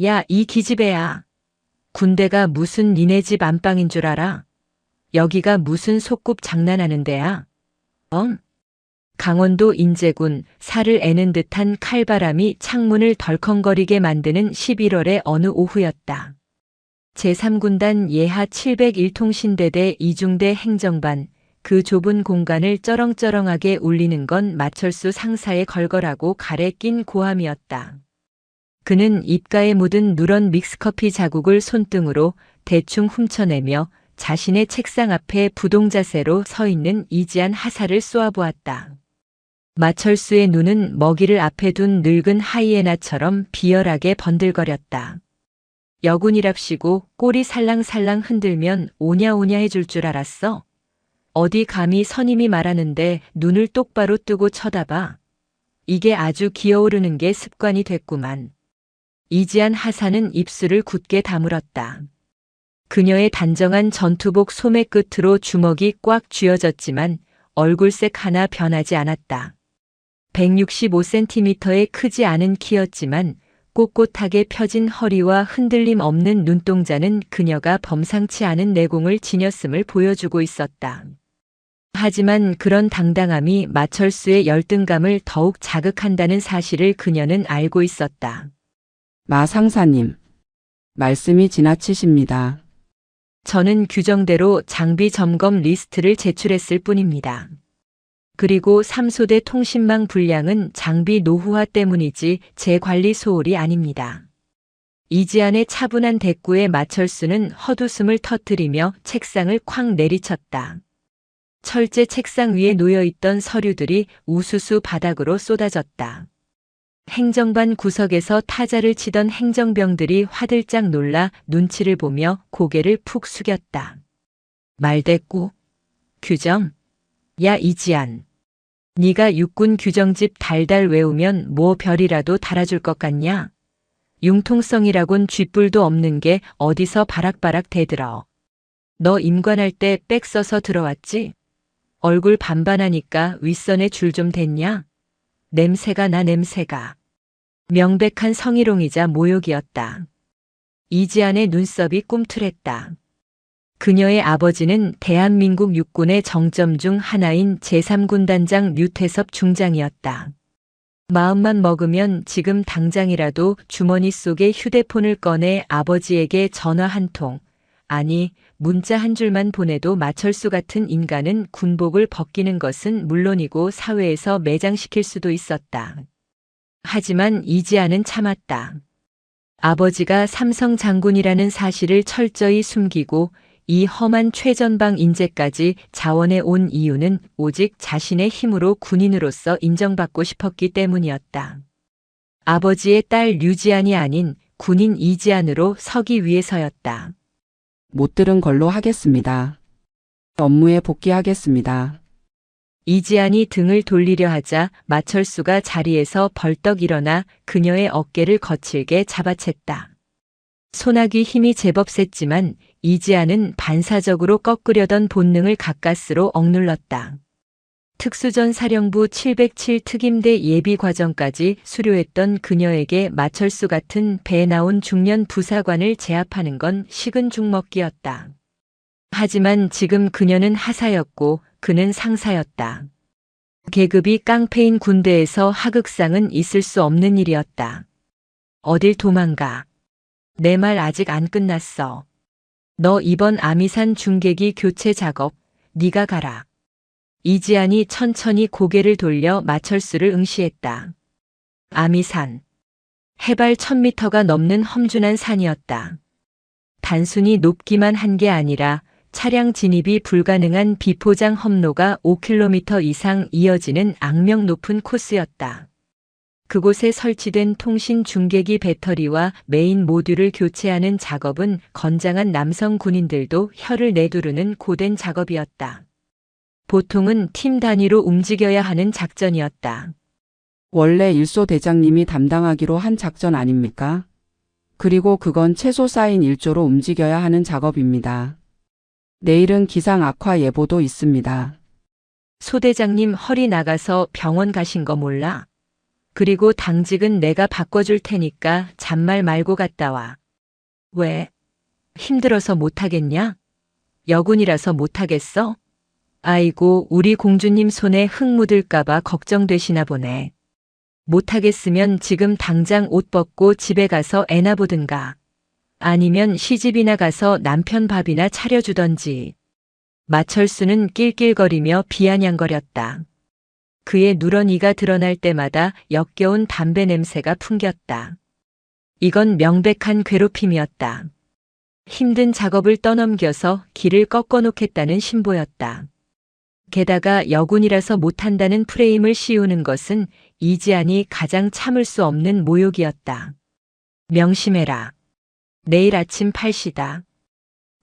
야, 이 기집애야. 군대가 무슨 니네 집 안방인 줄 알아? 여기가 무슨 소꿉 장난하는 데야? 엉? 강원도 인제군 살을 애는 듯한 칼바람이 창문을 덜컹거리게 만드는 11월의 어느 오후였다. 제3군단 예하 701통신대대 이중대 행정반, 그 좁은 공간을 쩌렁쩌렁하게 울리는 건 마철수 상사의 걸걸하고 갈에 낀 고함이었다. 그는 입가에 묻은 누런 믹스커피 자국을 손등으로 대충 훔쳐내며 자신의 책상 앞에 부동자세로 서 있는 이지한 하사를 쏘아보았다. 마철수의 눈은 먹이를 앞에 둔 늙은 하이에나처럼 비열하게 번들거렸다. 여군이랍시고 꼬리 살랑살랑 흔들면 오냐오냐 해줄 줄 알았어? 어디 감히 선임이 말하는데 눈을 똑바로 뜨고 쳐다봐. 이게 아주 기어오르는 게 습관이 됐구만. 이지한 하사는 입술을 굳게 다물었다. 그녀의 단정한 전투복 소매 끝으로 주먹이 꽉 쥐어졌지만 얼굴색 하나 변하지 않았다. 165cm의 크지 않은 키였지만 꼿꼿하게 펴진 허리와 흔들림 없는 눈동자는 그녀가 범상치 않은 내공을 지녔음을 보여주고 있었다. 하지만 그런 당당함이 마철수의 열등감을 더욱 자극한다는 사실을 그녀는 알고 있었다. 마 상사님, 말씀이 지나치십니다. 저는 규정대로 장비 점검 리스트를 제출했을 뿐입니다. 그리고 3소대 통신망 불량은 장비 노후화 때문이지 제 관리 소홀이 아닙니다. 이지안의 차분한 대꾸에 마철수는 헛웃음을 터뜨리며 책상을 쾅 내리쳤다. 철제 책상 위에 놓여있던 서류들이 우수수 바닥으로 쏟아졌다. 행정반 구석에서 타자를 치던 행정병들이 화들짝 놀라 눈치를 보며 고개를 푹 숙였다. 말대꾸. 규정. 야 이지안. 네가 육군 규정집 달달 외우면 뭐 별이라도 달아줄 것 같냐? 융통성이라곤 쥐뿔도 없는 게 어디서 바락바락 대들어. 너 임관할 때 백 써서 들어왔지? 얼굴 반반하니까 윗선에 줄 좀 댔냐? 냄새가 나 냄새가. 명백한 성희롱이자 모욕이었다. 이지안의 눈썹이 꿈틀했다. 그녀의 아버지는 대한민국 육군의 정점 중 하나인 제3군단장 류태섭 중장이었다. 마음만 먹으면 지금 당장이라도 주머니 속에 휴대폰을 꺼내 아버지에게 전화 한 통, 아니 문자 한 줄만 보내도 마철수 같은 인간은 군복을 벗기는 것은 물론이고 사회에서 매장시킬 수도 있었다. 하지만 이지아는 참았다. 아버지가 삼성 장군이라는 사실을 철저히 숨기고 이 험한 최전방 인재까지 자원해 온 이유는 오직 자신의 힘으로 군인으로서 인정받고 싶었기 때문이었다. 아버지의 딸 류지안이 아닌 군인 이지안으로 서기 위해서였다. 못 들은 걸로 하겠습니다. 업무에 복귀하겠습니다. 이지안이 등을 돌리려 하자 마철수가 자리에서 벌떡 일어나 그녀의 어깨를 거칠게 잡아챘다. 소나기 힘이 제법 셌지만 이지안은 반사적으로 꺾으려던 본능을 가까스로 억눌렀다. 특수전사령부 707 특임대 예비과정까지 수료했던 그녀에게 마철수 같은 배 나온 중년 부사관을 제압하는 건 식은 죽 먹기였다. 하지만 지금 그녀는 하사였고 그는 상사였다. 계급이 깡패인 군대에서 하극상은 있을 수 없는 일이었다. 어딜 도망가. 내 말 아직 안 끝났어. 너 이번 아미산 중계기 교체 작업 네가 가라. 이지안이 천천히 고개를 돌려 마철수를 응시했다. 아미산. 해발 1000m가 넘는 험준한 산이었다. 단순히 높기만 한 게 아니라 차량 진입이 불가능한 비포장 험로가 5km 이상 이어지는 악명 높은 코스였다. 그곳에 설치된 통신 중계기 배터리와 메인 모듈을 교체하는 작업은 건장한 남성 군인들도 혀를 내두르는 고된 작업이었다. 보통은 팀 단위로 움직여야 하는 작전이었다. 원래 1소 대장님이 담당하기로 한 작전 아닙니까? 그리고 그건 최소 쌓인 1조로 움직여야 하는 작업입니다. 내일은 기상 악화 예보도 있습니다. 소대장님 허리 나가서 병원 가신 거 몰라? 그리고 당직은 내가 바꿔줄 테니까 잔말 말고 갔다 와. 왜? 힘들어서 못하겠냐? 여군이라서 못하겠어? 아이고, 우리 공주님 손에 흙 묻을까봐 걱정되시나 보네. 못하겠으면 지금 당장 옷 벗고 집에 가서 애나 보든가. 아니면 시집이나 가서 남편 밥이나 차려주던지. 마철수는 낄낄거리며 비아냥거렸다. 그의 누런 이가 드러날 때마다 역겨운 담배 냄새가 풍겼다. 이건 명백한 괴롭힘이었다. 힘든 작업을 떠넘겨서 길을 꺾어놓겠다는 신보였다. 게다가 여군이라서 못한다는 프레임을 씌우는 것은 이지안이 가장 참을 수 없는 모욕이었다. 명심해라. 내일 아침 8시다.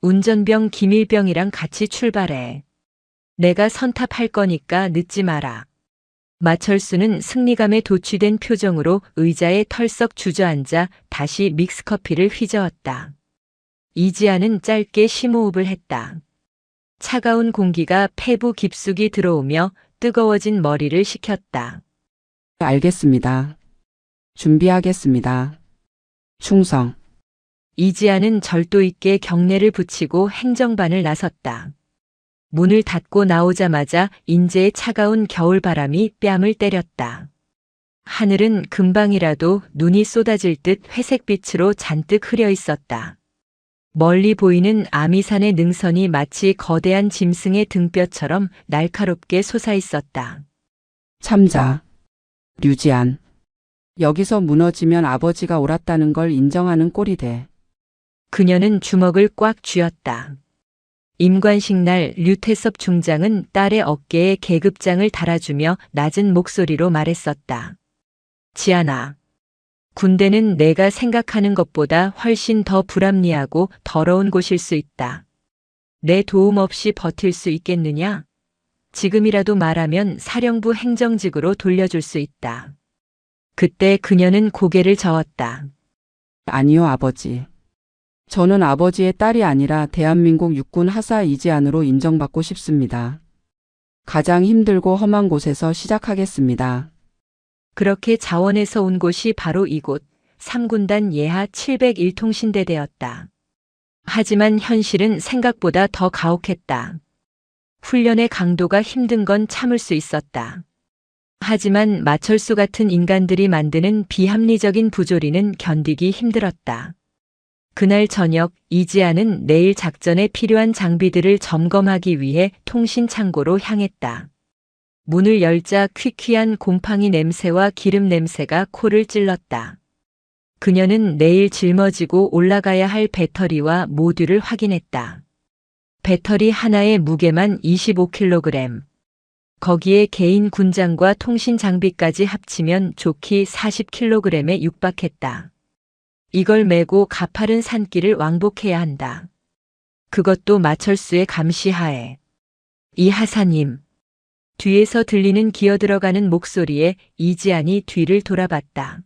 운전병 김일병이랑 같이 출발해. 내가 선탑할 거니까 늦지 마라. 마철수는 승리감에 도취된 표정으로 의자에 털썩 주저앉아 다시 믹스커피를 휘저었다. 이지아는 짧게 심호흡을 했다. 차가운 공기가 폐부 깊숙이 들어오며 뜨거워진 머리를 식혔다. 알겠습니다. 준비하겠습니다. 충성. 이지아는 절도 있게 경례를 붙이고 행정반을 나섰다. 문을 닫고 나오자마자 인제의 차가운 겨울바람이 뺨을 때렸다. 하늘은 금방이라도 눈이 쏟아질 듯 회색빛으로 잔뜩 흐려 있었다. 멀리 보이는 아미산의 능선이 마치 거대한 짐승의 등뼈처럼 날카롭게 솟아있었다. 참자. 류지안. 여기서 무너지면 아버지가 옳았다는 걸 인정하는 꼴이 돼. 그녀는 주먹을 꽉 쥐었다. 임관식 날 류태섭 중장은 딸의 어깨에 계급장을 달아주며 낮은 목소리로 말했었다. 지안아. 군대는 내가 생각하는 것보다 훨씬 더 불합리하고 더러운 곳일 수 있다. 내 도움 없이 버틸 수 있겠느냐? 지금이라도 말하면 사령부 행정직으로 돌려줄 수 있다. 그때 그녀는 고개를 저었다. 아니요, 아버지. 저는 아버지의 딸이 아니라 대한민국 육군 하사 이지안으로 인정받고 싶습니다. 가장 힘들고 험한 곳에서 시작하겠습니다. 그렇게 자원에서 온 곳이 바로 이곳 3군단 예하 701통신대대였다. 하지만 현실은 생각보다 더 가혹했다. 훈련의 강도가 힘든 건 참을 수 있었다. 하지만 마철수 같은 인간들이 만드는 비합리적인 부조리는 견디기 힘들었다. 그날 저녁 이지아는 내일 작전에 필요한 장비들을 점검하기 위해 통신창고로 향했다. 문을 열자 퀴퀴한 곰팡이 냄새와 기름 냄새가 코를 찔렀다. 그녀는 내일 짊어지고 올라가야 할 배터리와 모듈을 확인했다. 배터리 하나의 무게만 25kg. 거기에 개인 군장과 통신 장비까지 합치면 좋기 40kg에 육박했다. 이걸 메고 가파른 산길을 왕복해야 한다. 그것도 마철수의 감시하에. 이 하사님. 뒤에서 들리는 기어들어가는 목소리에 이지안이 뒤를 돌아봤다.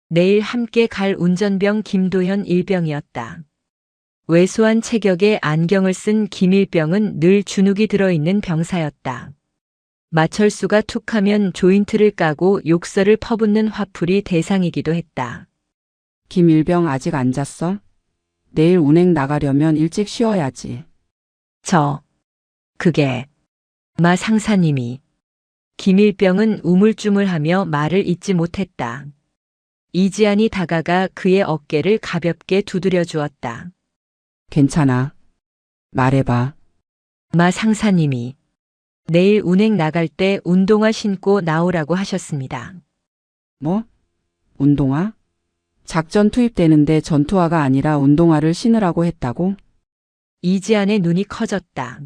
내일 함께 갈 운전병 김도현 일병이었다. 왜소한 체격에 안경을 쓴 김일병은 늘 주눅이 들어있는 병사였다. 마철수가 툭하면 조인트를 까고 욕설을 퍼붓는 화풀이 대상이기도 했다. 김일병 아직 안 잤어? 내일 운행 나가려면 일찍 쉬어야지. 그게 마 상사님이. 김일병은 우물쭈물하며 말을 잇지 못했다. 이지안이 다가가 그의 어깨를 가볍게 두드려 주었다. 괜찮아. 말해봐. 마 상사님이 내일 운행 나갈 때 운동화 신고 나오라고 하셨습니다. 뭐? 운동화? 작전 투입되는데 전투화가 아니라 운동화를 신으라고 했다고? 이지안의 눈이 커졌다.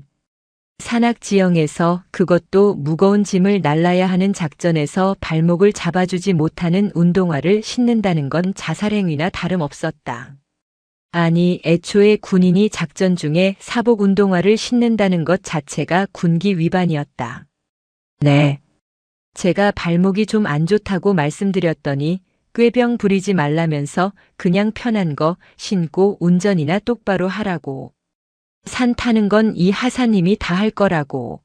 산악 지형에서 그것도 무거운 짐을 날라야 하는 작전에서 발목을 잡아주지 못하는 운동화를 신는다는 건 자살행위나 다름없었다. 아니, 애초에 군인이 작전 중에 사복 운동화를 신는다는 것 자체가 군기 위반이었다. 네. 제가 발목이 좀 안 좋다고 말씀드렸더니 꾀병 부리지 말라면서 그냥 편한 거 신고 운전이나 똑바로 하라고. 산 타는 건 이 하사님이 다 할 거라고.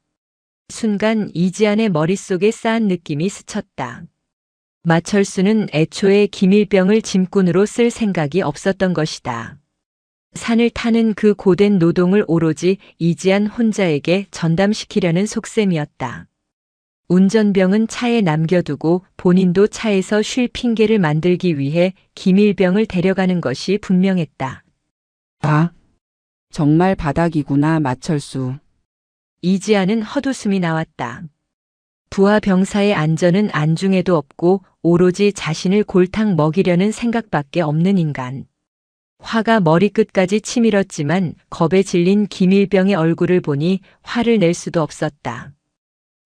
순간 이지안의 머릿속에 쌓은 느낌이 스쳤다. 마철수는 애초에 김일병을 짐꾼으로 쓸 생각이 없었던 것이다. 산을 타는 그 고된 노동을 오로지 이지한 혼자에게 전담시키려는 속셈이었다. 운전병은 차에 남겨두고 본인도 차에서 쉴 핑계를 만들기 위해 김일병을 데려가는 것이 분명했다. 아, 정말 바닥이구나, 마철수. 이지아는 헛웃음이 나왔다. 부하 병사의 안전은 안중에도 없고 오로지 자신을 골탕 먹이려는 생각밖에 없는 인간. 화가 머리끝까지 치밀었지만 겁에 질린 김일병의 얼굴을 보니 화를 낼 수도 없었다.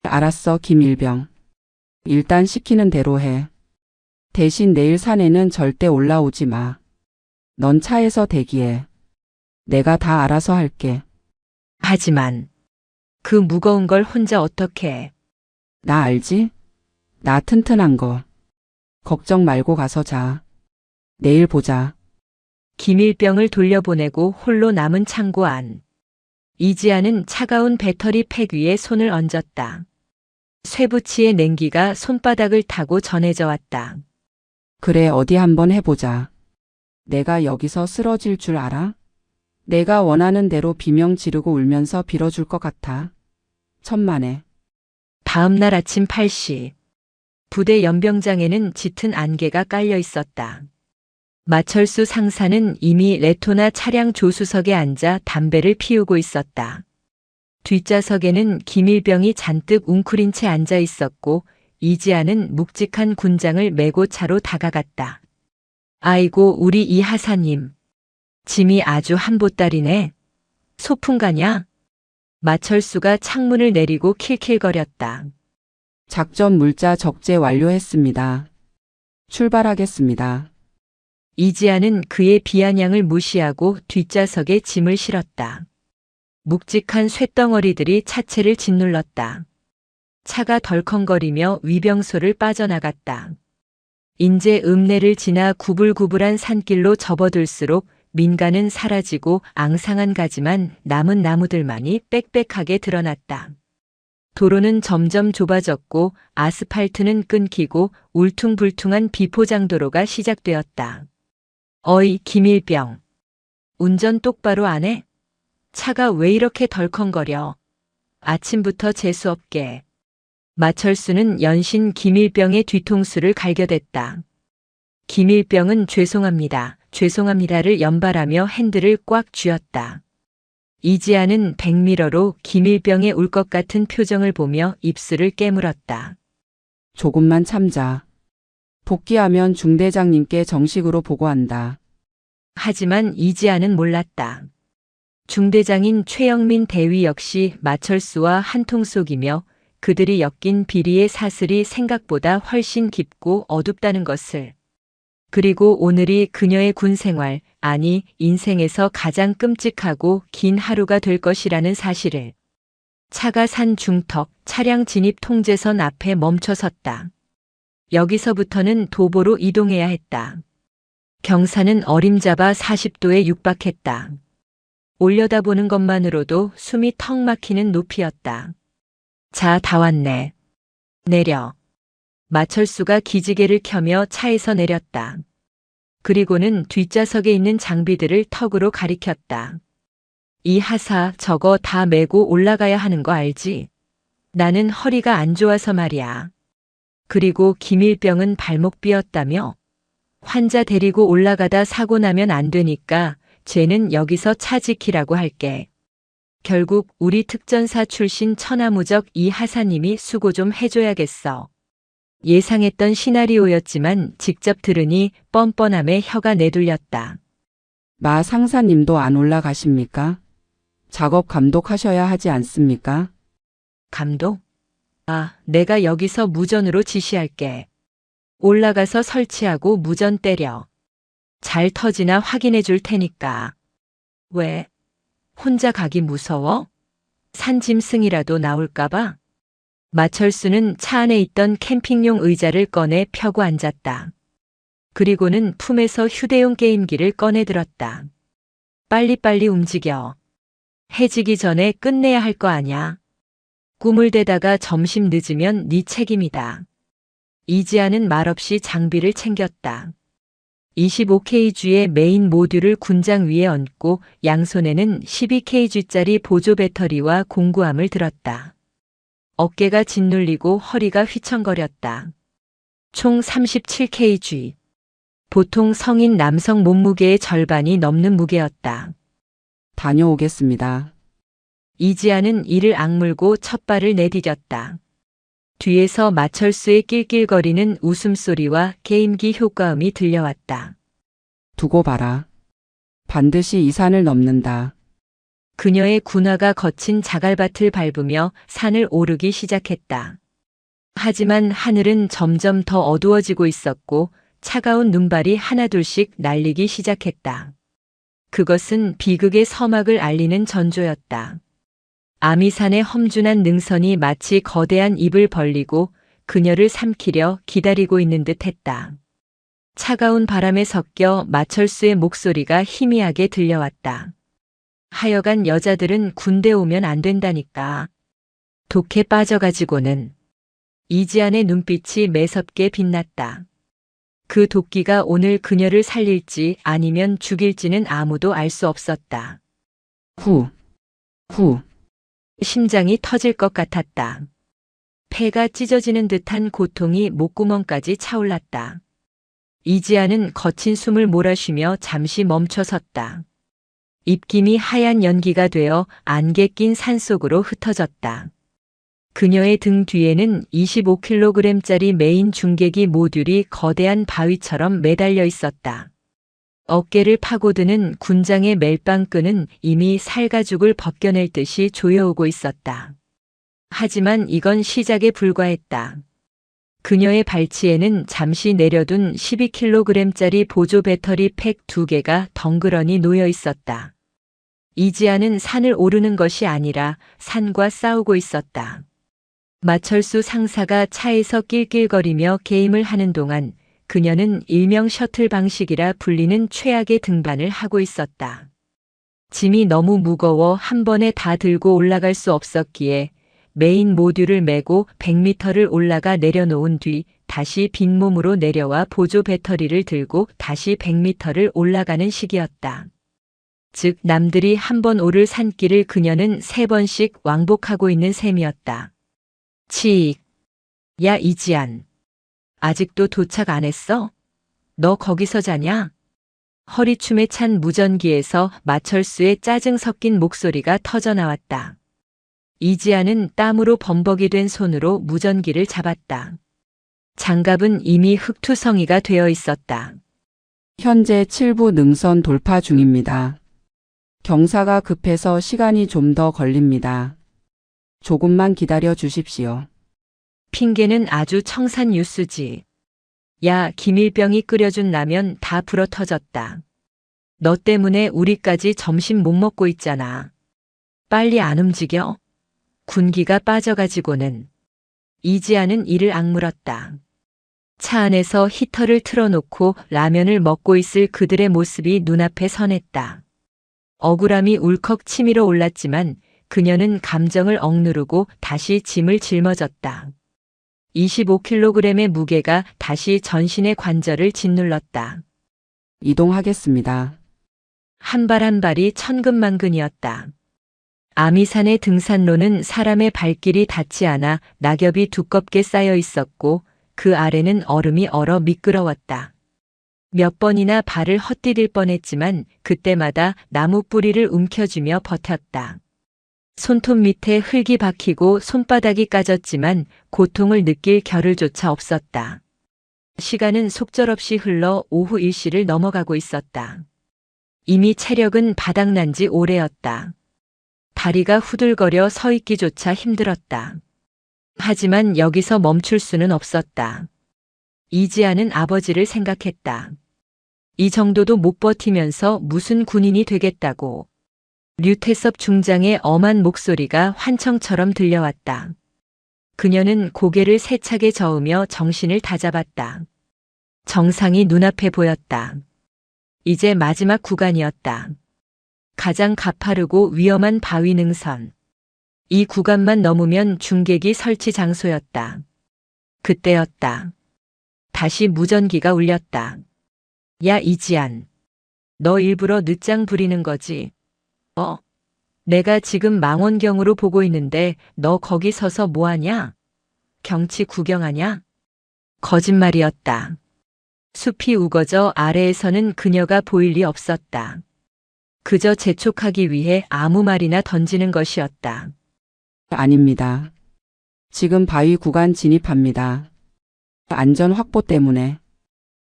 알았어, 김일병. 일단 시키는 대로 해. 대신 내일 산에는 절대 올라오지 마. 넌 차에서 대기해. 내가 다 알아서 할게. 하지만 그 무거운 걸 혼자 어떻게 해? 나 알지? 나 튼튼한 거. 걱정 말고 가서 자. 내일 보자. 김일병을 돌려보내고 홀로 남은 창고 안. 이지아는 차가운 배터리 팩 위에 손을 얹었다. 쇠붙이의 냉기가 손바닥을 타고 전해져 왔다. 그래, 어디 한번 해보자. 내가 여기서 쓰러질 줄 알아? 내가 원하는 대로 비명 지르고 울면서 빌어줄 것 같아. 천만에. 다음 날 아침 8시. 부대 연병장에는 짙은 안개가 깔려 있었다. 마철수 상사는 이미 레토나 차량 조수석에 앉아 담배를 피우고 있었다. 뒷좌석에는 김일병이 잔뜩 웅크린 채 앉아 있었고 이지아는 묵직한 군장을 메고 차로 다가갔다. 아이고, 우리 이 하사님. 짐이 아주 한보따리네. 소풍 가냐? 마철수가 창문을 내리고 킬킬거렸다. 작전 물자 적재 완료했습니다. 출발하겠습니다. 이지아는 그의 비아냥을 무시하고 뒷좌석에 짐을 실었다. 묵직한 쇳덩어리들이 차체를 짓눌렀다. 차가 덜컹거리며 위병소를 빠져나갔다. 인제 읍내를 지나 구불구불한 산길로 접어들수록 민가는 사라지고 앙상한 가지만 남은 나무들만이 빽빽하게 드러났다. 도로는 점점 좁아졌고 아스팔트는 끊기고 울퉁불퉁한 비포장도로가 시작되었다. 어이, 김일병. 운전 똑바로 안 해? 차가 왜 이렇게 덜컹거려? 아침부터 재수없게. 마철수는 연신 김일병의 뒤통수를 갈겨댔다. 김일병은 죄송합니다. 죄송합니다를 연발하며 핸들을 꽉 쥐었다. 이지아는 백미러로 김일병의 울 것 같은 표정을 보며 입술을 깨물었다. 조금만 참자. 복귀하면 중대장님께 정식으로 보고한다. 하지만 이지아는 몰랐다. 중대장인 최영민 대위 역시 마철수와 한통속이며 그들이 엮인 비리의 사슬이 생각보다 훨씬 깊고 어둡다는 것을. 그리고 오늘이 그녀의 군 생활, 아니 인생에서 가장 끔찍하고 긴 하루가 될 것이라는 사실을. 차가 산 중턱 차량 진입 통제선 앞에 멈춰섰다. 여기서부터는 도보로 이동해야 했다. 경사는 어림잡아 40도에 육박했다. 올려다보는 것만으로도 숨이 턱 막히는 높이였다. 자, 다 왔네. 내려. 마철수가 기지개를 켜며 차에서 내렸다. 그리고는 뒷좌석에 있는 장비들을 턱으로 가리켰다. 이 하사 저거 다 메고 올라가야 하는 거 알지? 나는 허리가 안 좋아서 말이야. 그리고 김일병은 발목 삐었다며? 환자 데리고 올라가다 사고 나면 안 되니까 쟤는 여기서 차 지키라고 할게. 결국 우리 특전사 출신 천하무적 이 하사님이 수고 좀 해줘야겠어. 예상했던 시나리오였지만 직접 들으니 뻔뻔함에 혀가 내둘렸다. 마 상사님도 안 올라가십니까? 작업 감독하셔야 하지 않습니까? 감독? 아, 내가 여기서 무전으로 지시할게. 올라가서 설치하고 무전 때려. 잘 터지나 확인해 줄 테니까. 왜? 혼자 가기 무서워? 산짐승이라도 나올까봐? 마철수는 차 안에 있던 캠핑용 의자를 꺼내 펴고 앉았다. 그리고는 품에서 휴대용 게임기를 꺼내 들었다. 빨리빨리 움직여. 해지기 전에 끝내야 할 거 아냐. 꿈을 대다가 점심 늦으면 네 책임이다. 이지아는 말없이 장비를 챙겼다. 25kg의 메인 모듈을 군장 위에 얹고 양손에는 12kg짜리 보조 배터리와 공구함을 들었다. 어깨가 짓눌리고 허리가 휘청거렸다. 총 37kg. 보통 성인 남성 몸무게의 절반이 넘는 무게였다. 다녀오겠습니다. 이지아는 이를 악물고 첫 발을 내디뎠다. 뒤에서 마철수의 낄낄거리는 웃음소리와 게임기 효과음이 들려왔다. 두고 봐라. 반드시 이 산을 넘는다. 그녀의 군화가 거친 자갈밭을 밟으며 산을 오르기 시작했다. 하지만 하늘은 점점 더 어두워지고 있었고 차가운 눈발이 하나둘씩 날리기 시작했다. 그것은 비극의 서막을 알리는 전조였다. 아미산의 험준한 능선이 마치 거대한 입을 벌리고 그녀를 삼키려 기다리고 있는 듯 했다. 차가운 바람에 섞여 마철수의 목소리가 희미하게 들려왔다. 하여간 여자들은 군대 오면 안 된다니까. 독해 빠져가지고는. 이지안의 눈빛이 매섭게 빛났다. 그 도끼가 오늘 그녀를 살릴지 아니면 죽일지는 아무도 알 수 없었다. 후. 심장이 터질 것 같았다. 폐가 찢어지는 듯한 고통이 목구멍까지 차올랐다. 이지아는 거친 숨을 몰아쉬며 잠시 멈춰섰다. 입김이 하얀 연기가 되어 안개 낀 산속으로 흩어졌다. 그녀의 등 뒤에는 25kg짜리 메인 중계기 모듈이 거대한 바위처럼 매달려 있었다. 어깨를 파고드는 군장의 멜빵끈은 이미 살가죽을 벗겨낼 듯이 조여오고 있었다. 하지만 이건 시작에 불과했다. 그녀의 발치에는 잠시 내려둔 12kg짜리 보조 배터리 팩 2개가 덩그러니 놓여 있었다. 이지아는 산을 오르는 것이 아니라 산과 싸우고 있었다. 마철수 상사가 차에서 낄낄거리며 게임을 하는 동안 그녀는 일명 셔틀 방식이라 불리는 최악의 등반을 하고 있었다. 짐이 너무 무거워 한 번에 다 들고 올라갈 수 없었기에 메인 모듈을 메고 100m를 올라가 내려놓은 뒤 다시 빈몸으로 내려와 보조 배터리를 들고 다시 100m를 올라가는 식이었다. 즉 남들이 한 번 오를 산길을 그녀는 3번씩 왕복하고 있는 셈이었다. 치익. 야 이지안. 아직도 도착 안 했어? 너 거기서 자냐? 허리춤에 찬 무전기에서 마철수의 짜증 섞인 목소리가 터져나왔다. 이지아는 땀으로 범벅이 된 손으로 무전기를 잡았다. 장갑은 이미 흙투성이가 되어 있었다. 현재 7부 능선 돌파 중입니다. 경사가 급해서 시간이 좀 더 걸립니다. 조금만 기다려 주십시오. 핑계는 아주 청산 유수지. 야, 김일병이 끓여준 라면 다 불어터졌다. 너 때문에 우리까지 점심 못 먹고 있잖아. 빨리 안 움직여? 군기가 빠져가지고는. 이지아는 이를 악물었다. 차 안에서 히터를 틀어놓고 라면을 먹고 있을 그들의 모습이 눈앞에 선했다. 억울함이 울컥 치밀어 올랐지만 그녀는 감정을 억누르고 다시 짐을 짊어졌다. 25kg의 무게가 다시 전신의 관절을 짓눌렀다. 이동하겠습니다. 한 발 한 발이 천근만근이었다. 아미산의 등산로는 사람의 발길이 닿지 않아 낙엽이 두껍게 쌓여 있었고 그 아래는 얼음이 얼어 미끄러웠다. 몇 번이나 발을 헛디딜 뻔했지만 그때마다 나무 뿌리를 움켜쥐며 버텼다. 손톱 밑에 흙이 박히고 손바닥이 까졌지만 고통을 느낄 겨를조차 없었다. 시간은 속절없이 흘러 오후 1시를 넘어가고 있었다. 이미 체력은 바닥난 지 오래였다. 다리가 후들거려 서 있기조차 힘들었다. 하지만 여기서 멈출 수는 없었다. 이지아는 아버지를 생각했다. 이 정도도 못 버티면서 무슨 군인이 되겠다고. 류태섭 중장의 엄한 목소리가 환청처럼 들려왔다. 그녀는 고개를 세차게 저으며 정신을 다잡았다. 정상이 눈앞에 보였다. 이제 마지막 구간이었다. 가장 가파르고 위험한 바위 능선. 이 구간만 넘으면 중계기 설치 장소였다. 그때였다. 다시 무전기가 울렸다. 야, 이지안. 너 일부러 늦장 부리는 거지? 내가 지금 망원경으로 보고 있는데 너 거기 서서 뭐하냐? 경치 구경하냐? 거짓말이었다. 숲이 우거져 아래에서는 그녀가 보일 리 없었다. 그저 재촉하기 위해 아무 말이나 던지는 것이었다. 아닙니다. 지금 바위 구간 진입합니다. 안전 확보 때문에.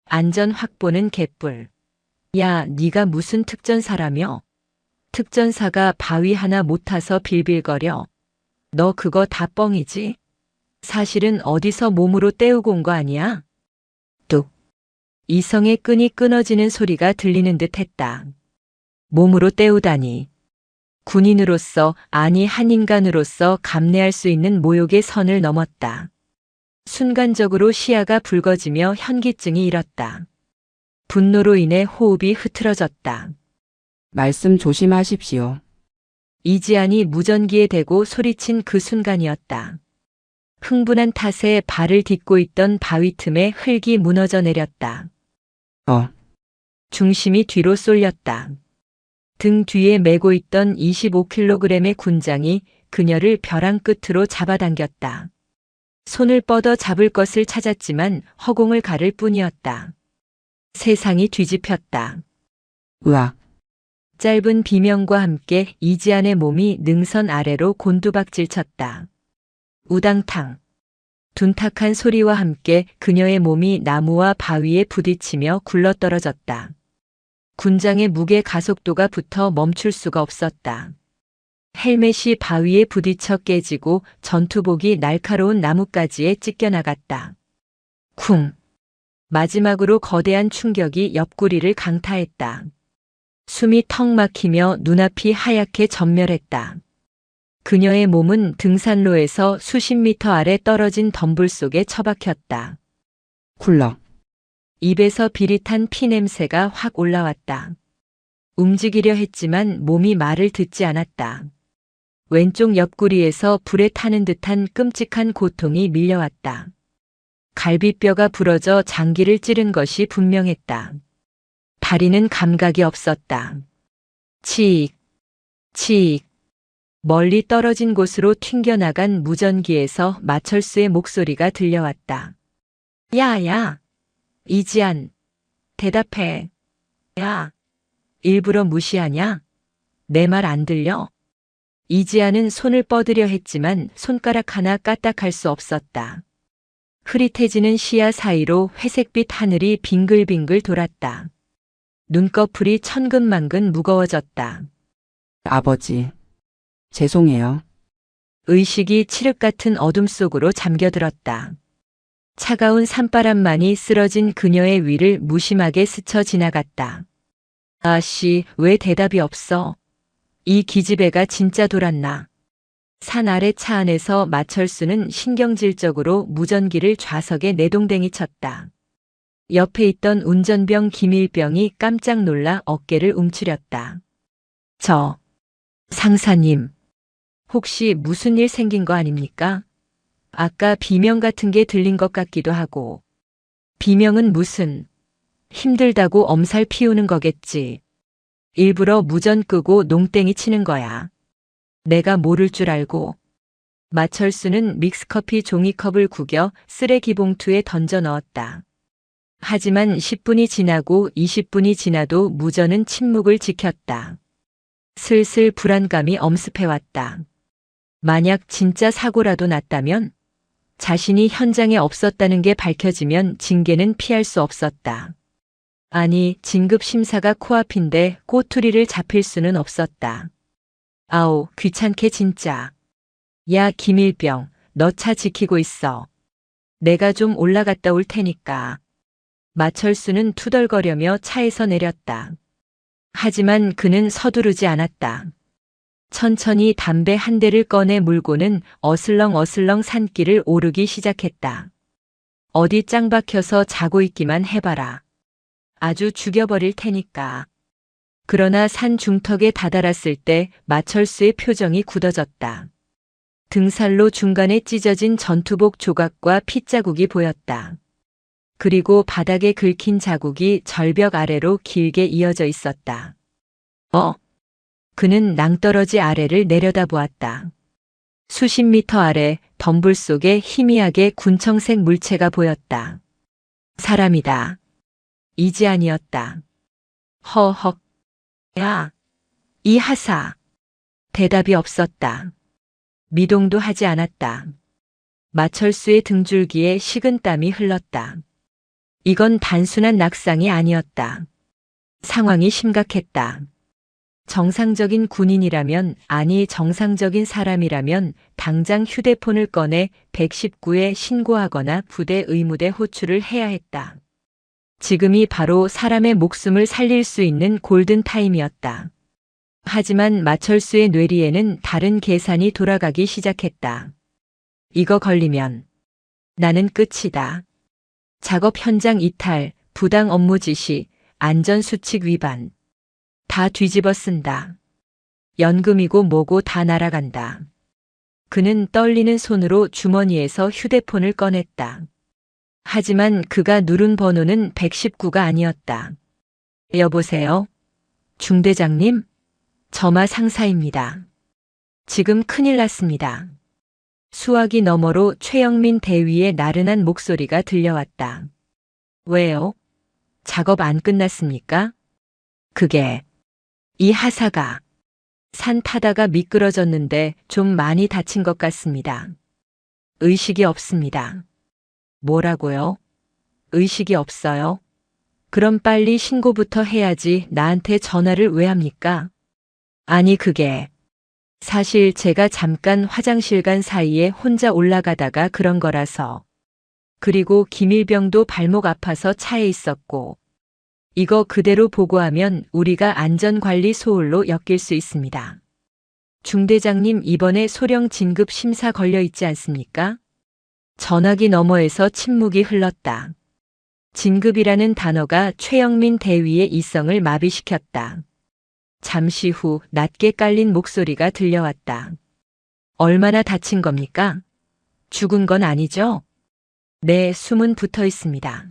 안전 확보는 개뿔. 야, 네가 무슨 특전사라며? 특전사가 바위 하나 못 타서 빌빌거려. 너 그거 다 뻥이지? 사실은 어디서 몸으로 때우고 온 거 아니야? 뚝. 이성의 끈이 끊어지는 소리가 들리는 듯 했다. 몸으로 때우다니. 군인으로서, 아니 한 인간으로서 감내할 수 있는 모욕의 선을 넘었다. 순간적으로 시야가 붉어지며 현기증이 일었다. 분노로 인해 호흡이 흐트러졌다. 말씀 조심하십시오. 이지안이 무전기에 대고 소리친 그 순간이었다. 흥분한 탓에 발을 딛고 있던 바위 틈에 흙이 무너져 내렸다. 중심이 뒤로 쏠렸다. 등 뒤에 메고 있던 25kg의 군장이 그녀를 벼랑 끝으로 잡아당겼다. 손을 뻗어 잡을 것을 찾았지만 허공을 가를 뿐이었다. 세상이 뒤집혔다. 으악. 짧은 비명과 함께 이지안의 몸이 능선 아래로 곤두박질 쳤다. 우당탕. 둔탁한 소리와 함께 그녀의 몸이 나무와 바위에 부딪히며 굴러떨어졌다. 군장의 무게 가속도가 붙어 멈출 수가 없었다. 헬멧이 바위에 부딪혀 깨지고 전투복이 날카로운 나뭇가지에 찢겨나갔다. 쿵. 마지막으로 거대한 충격이 옆구리를 강타했다. 숨이 턱 막히며 눈앞이 하얗게 전멸했다. 그녀의 몸은 등산로에서 수십 미터 아래 떨어진 덤불 속에 처박혔다. 쿨럭. 입에서 비릿한 피 냄새가 확 올라왔다. 움직이려 했지만 몸이 말을 듣지 않았다. 왼쪽 옆구리에서 불에 타는 듯한 끔찍한 고통이 밀려왔다. 갈비뼈가 부러져 장기를 찌른 것이 분명했다. 다리는 감각이 없었다. 치익, 치익. 멀리 떨어진 곳으로 튕겨나간 무전기에서 마철수의 목소리가 들려왔다. 야, 이지안, 대답해. 야, 일부러 무시하냐? 내 말 안 들려? 이지안은 손을 뻗으려 했지만 손가락 하나 까딱할 수 없었다. 흐릿해지는 시야 사이로 회색빛 하늘이 빙글빙글 돌았다. 눈꺼풀이 천근만근 무거워졌다. 아버지. 죄송해요. 의식이 칠흑 같은 어둠 속으로 잠겨들었다. 차가운 산바람만이 쓰러진 그녀의 위를 무심하게 스쳐 지나갔다. 아씨, 왜 대답이 없어? 이 기집애가 진짜 돌았나? 산 아래 차 안에서 마철수는 신경질적으로 무전기를 좌석에 내동댕이 쳤다. 옆에 있던 운전병 김일병이 깜짝 놀라 어깨를 움츠렸다. 상사님, 혹시 무슨 일 생긴 거 아닙니까? 아까 비명 같은 게 들린 것 같기도 하고. 비명은 무슨, 힘들다고 엄살 피우는 거겠지. 일부러 무전 끄고 농땡이 치는 거야. 내가 모를 줄 알고. 마철수는 믹스커피 종이컵을 구겨 쓰레기 봉투에 던져 넣었다. 하지만 10분이 지나고 20분이 지나도 무전은 침묵을 지켰다. 슬슬 불안감이 엄습해왔다. 만약 진짜 사고라도 났다면? 자신이 현장에 없었다는 게 밝혀지면 징계는 피할 수 없었다. 아니, 진급 심사가 코앞인데 꼬투리를 잡힐 수는 없었다. 아우, 귀찮게 진짜. 야, 김일병, 너 차 지키고 있어. 내가 좀 올라갔다 올 테니까. 마철수는 투덜거려며 차에서 내렸다. 하지만 그는 서두르지 않았다. 천천히 담배 한 대를 꺼내 물고는 어슬렁어슬렁 산길을 오르기 시작했다. 어디 짱 박혀서 자고 있기만 해봐라. 아주 죽여버릴 테니까. 그러나 산 중턱에 다다랐을 때 마철수의 표정이 굳어졌다. 등산로 중간에 찢어진 전투복 조각과 핏자국이 보였다. 그리고 바닥에 긁힌 자국이 절벽 아래로 길게 이어져 있었다. 그는 낭떠러지 아래를 내려다보았다. 수십 미터 아래 덤불 속에 희미하게 군청색 물체가 보였다. 사람이다. 이지안이었다. 허헉. 야, 이 하사. 대답이 없었다. 미동도 하지 않았다. 마철수의 등줄기에 식은땀이 흘렀다. 이건 단순한 낙상이 아니었다. 상황이 심각했다. 정상적인 군인이라면, 아니 정상적인 사람이라면 당장 휴대폰을 꺼내 119에 신고하거나 부대 의무대 호출을 해야 했다. 지금이 바로 사람의 목숨을 살릴 수 있는 골든타임이었다. 하지만 마철수의 뇌리에는 다른 계산이 돌아가기 시작했다. 이거 걸리면 나는 끝이다. 작업 현장 이탈, 부당 업무 지시, 안전수칙 위반. 다 뒤집어 쓴다. 연금이고 뭐고 다 날아간다. 그는 떨리는 손으로 주머니에서 휴대폰을 꺼냈다. 하지만 그가 누른 번호는 119가 아니었다. 여보세요? 중대장님? 저마 상사입니다. 지금 큰일 났습니다. 수화기 너머로 최영민 대위의 나른한 목소리가 들려왔다. 왜요? 작업 안 끝났습니까? 그게 이 하사가 산 타다가 미끄러졌는데 좀 많이 다친 것 같습니다. 의식이 없습니다. 뭐라고요? 의식이 없어요? 그럼 빨리 신고부터 해야지 나한테 전화를 왜 합니까? 아니 그게 사실 제가 잠깐 화장실 간 사이에 혼자 올라가다가 그런 거라서. 그리고 김일병도 발목 아파서 차에 있었고. 이거 그대로 보고하면 우리가 안전관리 소홀로 엮일 수 있습니다. 중대장님 이번에 소령 진급 심사 걸려 있지 않습니까? 전화기 너머에서 침묵이 흘렀다. 진급이라는 단어가 최영민 대위의 이성을 마비시켰다. 잠시 후 낮게 깔린 목소리가 들려왔다. 얼마나 다친 겁니까? 죽은 건 아니죠? 네, 숨은 붙어 있습니다.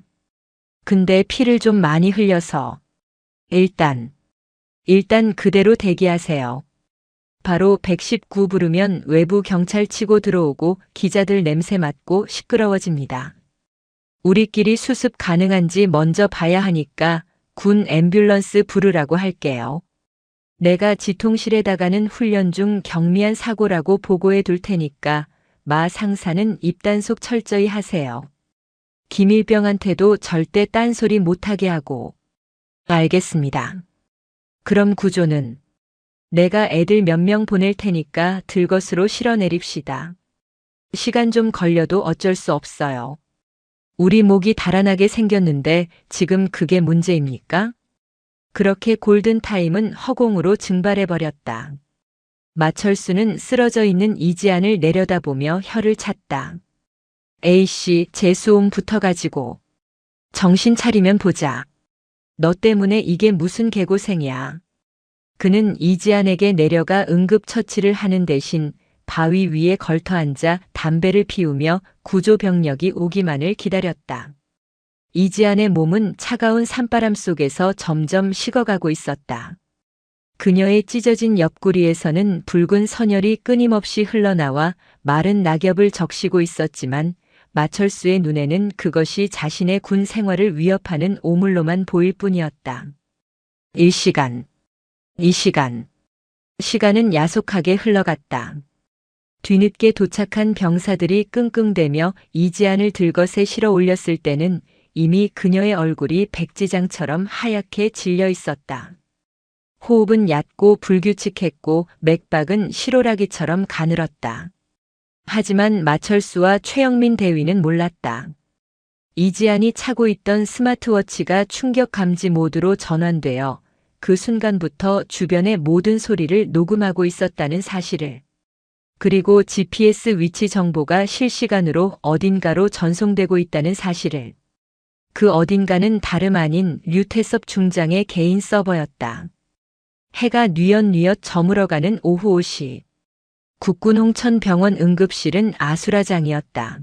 근데 피를 좀 많이 흘려서. 일단 그대로 대기하세요. 바로 119 부르면 외부 경찰 치고 들어오고 기자들 냄새 맡고 시끄러워집니다. 우리끼리 수습 가능한지 먼저 봐야 하니까 군 앰뷸런스 부르라고 할게요. 내가 지통실에다가는 훈련 중 경미한 사고라고 보고해 둘 테니까 마 상사는 입단속 철저히 하세요. 김일병한테도 절대 딴소리 못하게 하고. 알겠습니다. 그럼 구조는 내가 애들 몇 명 보낼 테니까 들것으로 실어내립시다. 시간 좀 걸려도 어쩔 수 없어요. 우리 목이 달아나게 생겼는데 지금 그게 문제입니까? 그렇게 골든타임은 허공으로 증발해버렸다. 마철수는 쓰러져 있는 이지안을 내려다보며 혀를 찼다. A씨, 재수옴 붙어가지고. 정신 차리면 보자. 너 때문에 이게 무슨 개고생이야. 그는 이지안에게 내려가 응급처치를 하는 대신 바위 위에 걸터앉아 담배를 피우며 구조병력이 오기만을 기다렸다. 이지안의 몸은 차가운 산바람 속에서 점점 식어가고 있었다. 그녀의 찢어진 옆구리에서는 붉은 선혈이 끊임없이 흘러나와 마른 낙엽을 적시고 있었지만 마철수의 눈에는 그것이 자신의 군 생활을 위협하는 오물로만 보일 뿐이었다. 1시간. 2시간. 시간은 야속하게 흘러갔다. 뒤늦게 도착한 병사들이 끙끙대며 이지안을 들것에 실어 올렸을 때는 이미 그녀의 얼굴이 백지장처럼 하얗게 질려 있었다. 호흡은 얕고 불규칙했고 맥박은 실오라기처럼 가늘었다. 하지만 마철수와 최영민 대위는 몰랐다. 이지안이 차고 있던 스마트워치가 충격 감지 모드로 전환되어 그 순간부터 주변의 모든 소리를 녹음하고 있었다는 사실을. 그리고 GPS 위치 정보가 실시간으로 어딘가로 전송되고 있다는 사실을. 그 어딘가는 다름 아닌 류태섭 중장의 개인 서버였다. 해가 뉘엿뉘엿 저물어가는 오후 5시. 국군 홍천병원 응급실은 아수라장이었다.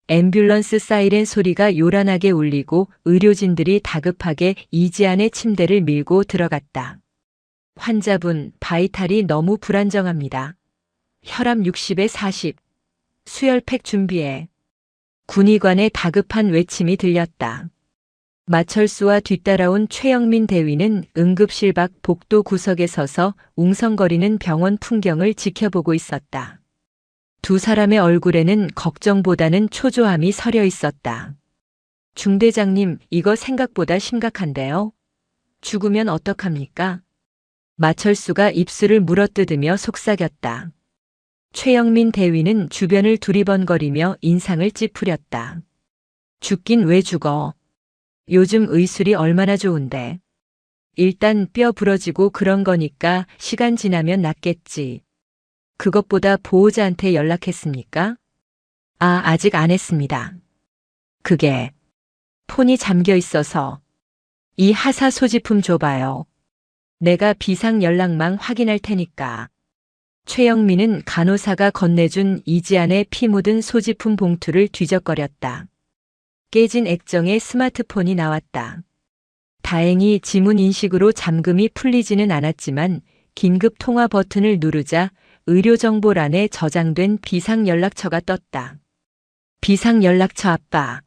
앰뷸런스 사이렌 소리가 요란하게 울리고 의료진들이 다급하게 이지안의 침대를 밀고 들어갔다. 환자분, 바이탈이 너무 불안정합니다. 혈압 60에 40. 수혈팩 준비해. 군의관의 다급한 외침이 들렸다. 마철수와 뒤따라온 최영민 대위는 응급실 밖 복도 구석에 서서 웅성거리는 병원 풍경을 지켜보고 있었다. 두 사람의 얼굴에는 걱정보다는 초조함이 서려 있었다. 중대장님, 이거 생각보다 심각한데요? 죽으면 어떡합니까? 마철수가 입술을 물어뜯으며 속삭였다. 최영민 대위는 주변을 두리번거리며 인상을 찌푸렸다. 죽긴 왜 죽어? 요즘 의술이 얼마나 좋은데. 일단 뼈 부러지고 그런 거니까 시간 지나면 낫겠지. 그것보다 보호자한테 연락했습니까? 아직 안 했습니다. 그게 폰이 잠겨 있어서. 이 하사 소지품 줘봐요. 내가 비상 연락망 확인할 테니까. 최영민은 간호사가 건네준 이지안의 피 묻은 소지품 봉투를 뒤적거렸다. 깨진 액정에 스마트폰이 나왔다. 다행히 지문 인식으로 잠금이 풀리지는 않았지만 긴급 통화 버튼을 누르자 의료정보란에 저장된 비상연락처가 떴다. 비상연락처 아빠.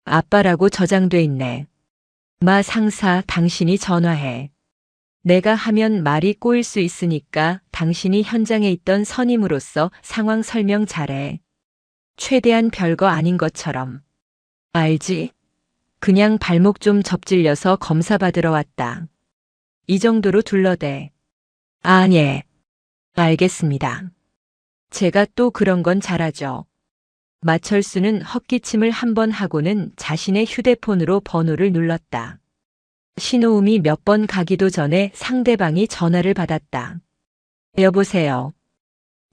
아빠라고 저장돼 있네. 마 상사, 당신이 전화해. 내가 하면 말이 꼬일 수 있으니까 당신이 현장에 있던 선임으로서 상황 설명 잘해. 최대한 별거 아닌 것처럼. 알지? 그냥 발목 좀 접질려서 검사 받으러 왔다. 이 정도로 둘러대. 예. 알겠습니다. 제가 또 그런 건 잘하죠. 마철수는 헛기침을 한 번 하고는 자신의 휴대폰으로 번호를 눌렀다. 신호음이 몇 번 가기도 전에 상대방이 전화를 받았다. 여보세요.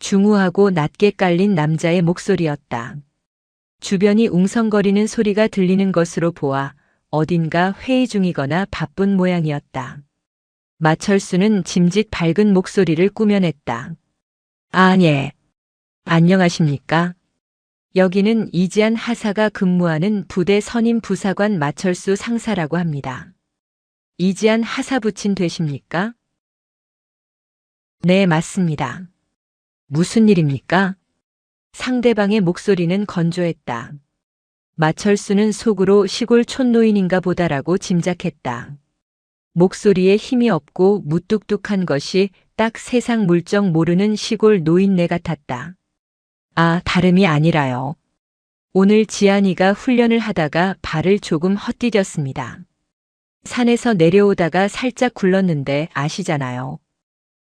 중후하고 낮게 깔린 남자의 목소리였다. 주변이 웅성거리는 소리가 들리는 것으로 보아 어딘가 회의 중이거나 바쁜 모양이었다. 마철수는 짐짓 밝은 목소리를 꾸며냈다. 예. 안녕하십니까? 여기는 이지안 하사가 근무하는 부대 선임 부사관 마철수 상사라고 합니다. 이지안 하사 부친 되십니까? 네, 맞습니다. 무슨 일입니까? 상대방의 목소리는 건조했다. 마철수는 속으로 시골 촌노인인가 보다라고 짐작했다. 목소리에 힘이 없고 무뚝뚝한 것이 딱 세상 물정 모르는 시골 노인네 같았다. 다름이 아니라요. 오늘 지안이가 훈련을 하다가 발을 조금 헛디뎠습니다. 산에서 내려오다가 살짝 굴렀는데 아시잖아요.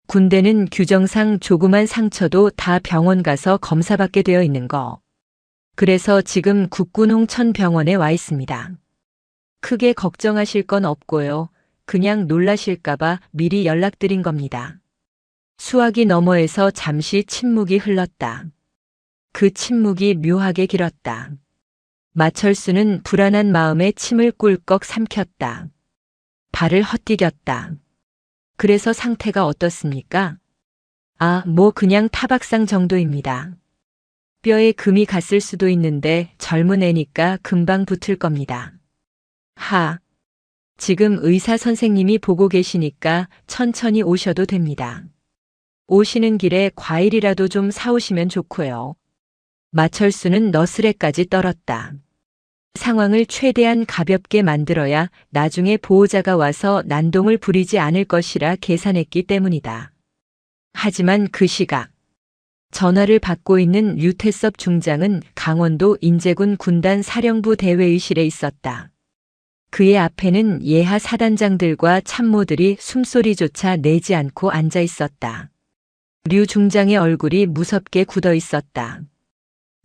군대는 규정상 조그만 상처도 다 병원 가서 검사받게 되어 있는 거. 그래서 지금 국군 홍천병원에 와 있습니다. 크게 걱정하실 건 없고요. 그냥 놀라실까봐 미리 연락드린 겁니다. 수화기 너머에서 잠시 침묵이 흘렀다. 그 침묵이 묘하게 길었다. 마철수는 불안한 마음에 침을 꿀꺽 삼켰다. 발을 헛디뎠다. 그래서 상태가 어떻습니까? 그냥 타박상 정도입니다. 뼈에 금이 갔을 수도 있는데 젊은 애니까 금방 붙을 겁니다. 지금 의사 선생님이 보고 계시니까 천천히 오셔도 됩니다. 오시는 길에 과일이라도 좀 사오시면 좋고요. 마철수는 너스레까지 떨었다. 상황을 최대한 가볍게 만들어야 나중에 보호자가 와서 난동을 부리지 않을 것이라 계산했기 때문이다. 하지만 그 시각 전화를 받고 있는 류태섭 중장은 강원도 인제군 군단 사령부 대회의실에 있었다. 그의 앞에는 예하 사단장들과 참모들이 숨소리조차 내지 않고 앉아 있었다. 류 중장의 얼굴이 무섭게 굳어 있었다.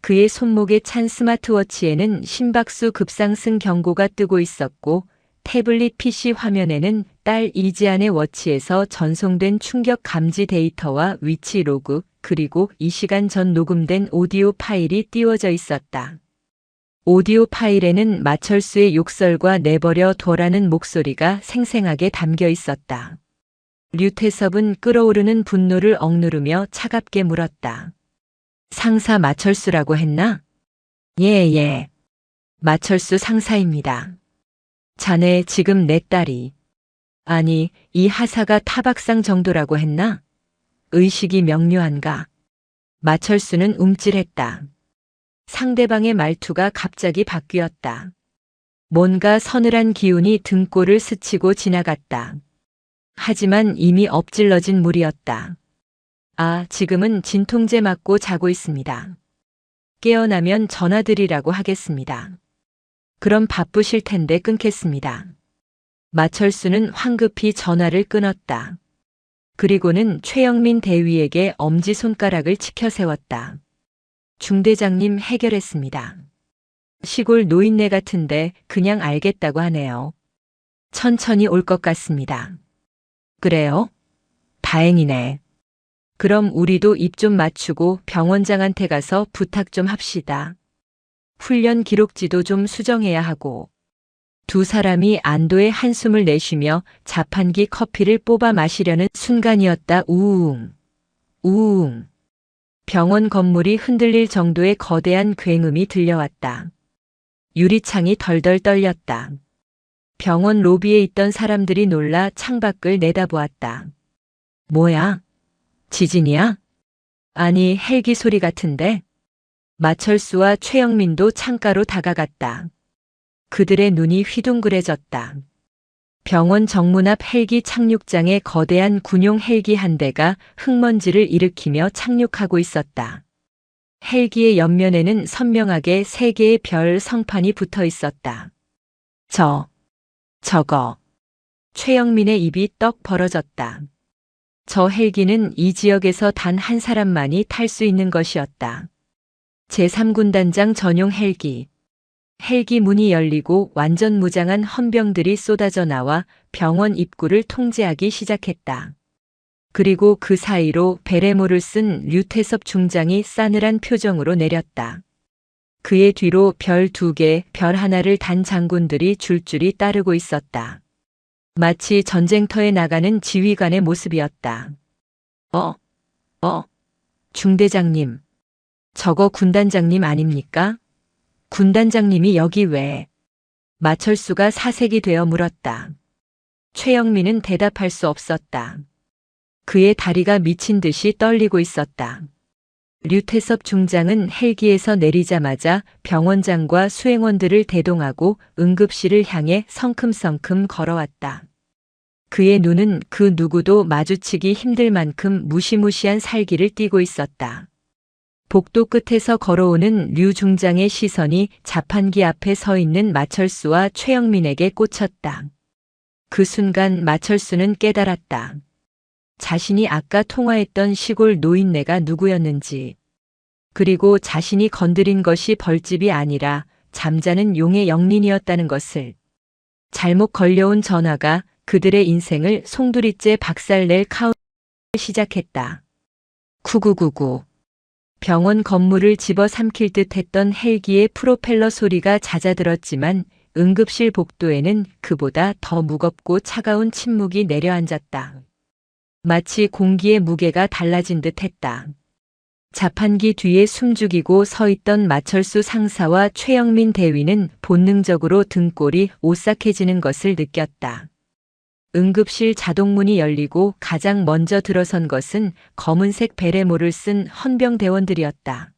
그의 손목에 찬 스마트워치에는 심박수 급상승 경고가 뜨고 있었고 태블릿 PC 화면에는 딸 이지안의 워치에서 전송된 충격 감지 데이터와 위치 로그 그리고 이 시간 전 녹음된 오디오 파일이 띄워져 있었다. 오디오 파일에는 마철수의 욕설과 내버려 둬라는 목소리가 생생하게 담겨 있었다. 류태섭은 끓어오르는 분노를 억누르며 차갑게 물었다. 상사 마철수라고 했나? 예. 마철수 상사입니다. 자네 지금 내 딸이, 아니, 이 하사가 타박상 정도라고 했나? 의식이 명료한가? 마철수는 움찔했다. 상대방의 말투가 갑자기 바뀌었다. 뭔가 서늘한 기운이 등골을 스치고 지나갔다. 하지만 이미 엎질러진 물이었다. 아, 지금은 진통제 맞고 자고 있습니다. 깨어나면 전화드리라고 하겠습니다. 그럼 바쁘실 텐데 끊겠습니다. 마철수는 황급히 전화를 끊었다. 그리고는 최영민 대위에게 엄지손가락을 치켜 세웠다. 중대장님 해결했습니다. 시골 노인네 같은데 그냥 알겠다고 하네요. 천천히 올 것 같습니다. 그래요? 다행이네. 그럼 우리도 입 좀 맞추고 병원장한테 가서 부탁 좀 합시다. 훈련 기록지도 좀 수정해야 하고. 두 사람이 안도의 한숨을 내쉬며 자판기 커피를 뽑아 마시려는 순간이었다. 우웅. 우웅. 병원 건물이 흔들릴 정도의 거대한 굉음이 들려왔다. 유리창이 덜덜 떨렸다. 병원 로비에 있던 사람들이 놀라 창밖을 내다보았다. 뭐야? 지진이야? 아니, 헬기 소리 같은데? 마철수와 최영민도 창가로 다가갔다. 그들의 눈이 휘둥그레졌다. 병원 정문 앞 헬기 착륙장에 거대한 군용 헬기 한 대가 흙먼지를 일으키며 착륙하고 있었다. 헬기의 옆면에는 선명하게 3개의 별 성판이 붙어 있었다. 저거. 최영민의 입이 떡 벌어졌다. 저 헬기는 이 지역에서 단 한 사람만이 탈 수 있는 것이었다. 제3군단장 전용 헬기. 헬기 문이 열리고 완전 무장한 헌병들이 쏟아져 나와 병원 입구를 통제하기 시작했다. 그리고 그 사이로 베레모를 쓴 류태섭 중장이 싸늘한 표정으로 내렸다. 그의 뒤로 별 2개, 별 하나를 단 장군들이 줄줄이 따르고 있었다. 마치 전쟁터에 나가는 지휘관의 모습이었다. 중대장님. 저거 군단장님 아닙니까? 군단장님이 여기 왜? 마철수가 사색이 되어 물었다. 최영민은 대답할 수 없었다. 그의 다리가 미친 듯이 떨리고 있었다. 류태섭 중장은 헬기에서 내리자마자 병원장과 수행원들을 대동하고 응급실을 향해 성큼성큼 걸어왔다. 그의 눈은 그 누구도 마주치기 힘들 만큼 무시무시한 살기를 띠고 있었다. 복도 끝에서 걸어오는 류 중장의 시선이 자판기 앞에 서 있는 마철수와 최영민에게 꽂혔다. 그 순간 마철수는 깨달았다. 자신이 아까 통화했던 시골 노인네가 누구였는지, 그리고 자신이 건드린 것이 벌집이 아니라 잠자는 용의 영린이었다는 것을. 잘못 걸려온 전화가 그들의 인생을 송두리째 박살낼 카운트를 시작했다. 9999. 병원 건물을 집어삼킬 듯 했던 헬기의 프로펠러 소리가 잦아들었지만 응급실 복도에는 그보다 더 무겁고 차가운 침묵이 내려앉았다. 마치 공기의 무게가 달라진 듯 했다. 자판기 뒤에 숨죽이고 서 있던 마철수 상사와 최영민 대위는 본능적으로 등골이 오싹해지는 것을 느꼈다. 응급실 자동문이 열리고 가장 먼저 들어선 것은 검은색 베레모를 쓴 헌병대원들이었다.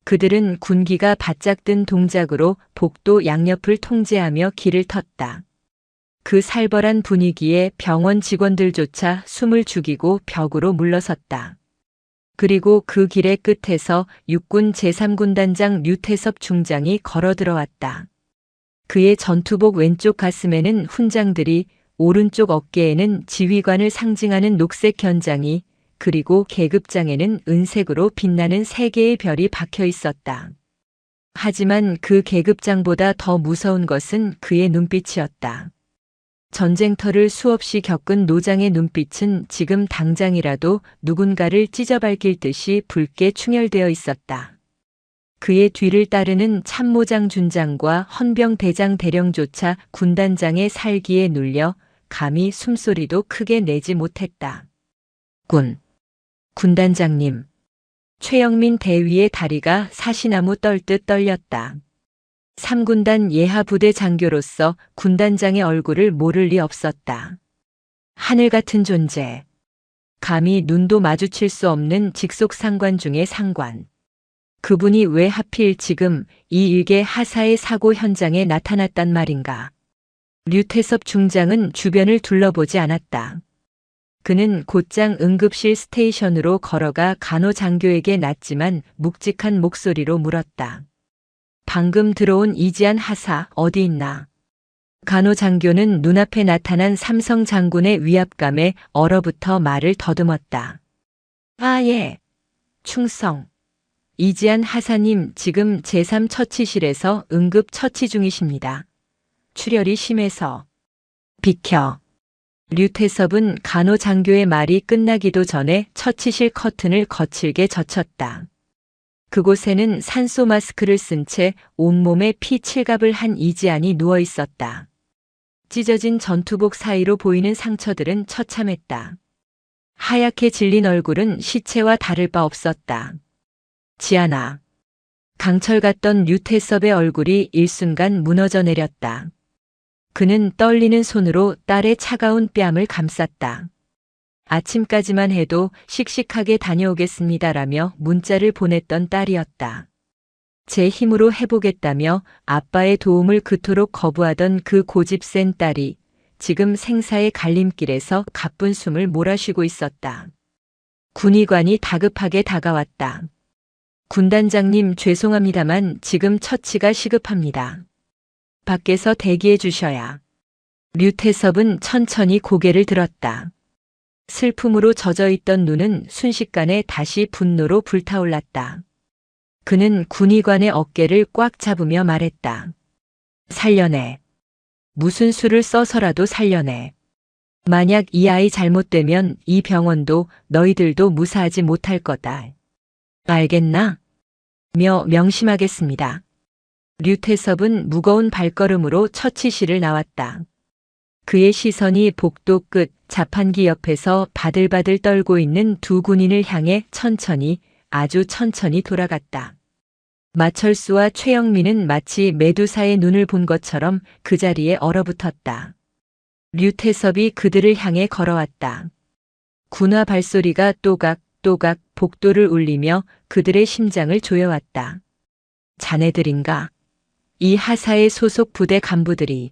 그들은 군기가 바짝 든 동작으로 복도 양옆을 통제하며 길을 텄다. 그 살벌한 분위기에 병원 직원들조차 숨을 죽이고 벽으로 물러섰다. 그리고 그 길의 끝에서 육군 제3군단장 류태섭 중장이 걸어 들어왔다. 그의 전투복 왼쪽 가슴에는 훈장들이, 오른쪽 어깨에는 지휘관을 상징하는 녹색 견장이, 그리고 계급장에는 은색으로 빛나는 3개의 별이 박혀 있었다. 하지만 그 계급장보다 더 무서운 것은 그의 눈빛이었다. 전쟁터를 수없이 겪은 노장의 눈빛은 지금 당장이라도 누군가를 찢어밟힐 듯이 붉게 충혈되어 있었다. 그의 뒤를 따르는 참모장 준장과 헌병 대장 대령조차 군단장의 살기에 눌려 감히 숨소리도 크게 내지 못했다. 군단장님. 최영민 대위의 다리가 사시나무 떨듯 떨렸다. 3군단 예하부대 장교로서 군단장의 얼굴을 모를 리 없었다. 하늘 같은 존재. 감히 눈도 마주칠 수 없는 직속 상관 중의 상관. 그분이 왜 하필 지금 이 일개 하사의 사고 현장에 나타났단 말인가. 류태섭 중장은 주변을 둘러보지 않았다. 그는 곧장 응급실 스테이션으로 걸어가 간호장교에게 낮지만 묵직한 목소리로 물었다. 방금 들어온 이지한 하사 어디 있나? 간호장교는 눈앞에 나타난 삼성 장군의 위압감에 얼어붙어 말을 더듬었다. 아, 예. 충성. 이지한 하사님 지금 제3처치실에서 응급 처치 중이십니다. 출혈이 심해서. 비켜. 류태섭은 간호장교의 말이 끝나기도 전에 처치실 커튼을 거칠게 젖혔다. 그곳에는 산소 마스크를 쓴 채 온몸에 피 칠갑을 한 이지안이 누워 있었다. 찢어진 전투복 사이로 보이는 상처들은 처참했다. 하얗게 질린 얼굴은 시체와 다를 바 없었다. 지안아. 강철 같던 류태섭의 얼굴이 일순간 무너져 내렸다. 그는 떨리는 손으로 딸의 차가운 뺨을 감쌌다. 아침까지만 해도 씩씩하게 다녀오겠습니다라며 문자를 보냈던 딸이었다. 제 힘으로 해보겠다며 아빠의 도움을 그토록 거부하던 그 고집센 딸이 지금 생사의 갈림길에서 가쁜 숨을 몰아쉬고 있었다. 군의관이 다급하게 다가왔다. 군단장님 죄송합니다만 지금 처치가 시급합니다. 밖에서 대기해 주셔야. 류태섭은 천천히 고개를 들었다. 슬픔으로 젖어있던 눈은 순식간에 다시 분노로 불타올랐다. 그는 군의관의 어깨를 꽉 잡으며 말했다. 살려내. 무슨 수를 써서라도 살려내. 만약 이 아이 잘못되면 이 병원도 너희들도 무사하지 못할 거다. 알겠나? 명심하겠습니다. 류태섭은 무거운 발걸음으로 처치실을 나왔다. 그의 시선이 복도 끝 자판기 옆에서 바들바들 떨고 있는 두 군인을 향해 천천히, 아주 천천히 돌아갔다. 마철수와 최영민은 마치 메두사의 눈을 본 것처럼 그 자리에 얼어붙었다. 류태섭이 그들을 향해 걸어왔다. 군화 발소리가 또각또각 복도를 울리며 그들의 심장을 조여왔다. 자네들인가? 이 하사의 소속 부대 간부들이.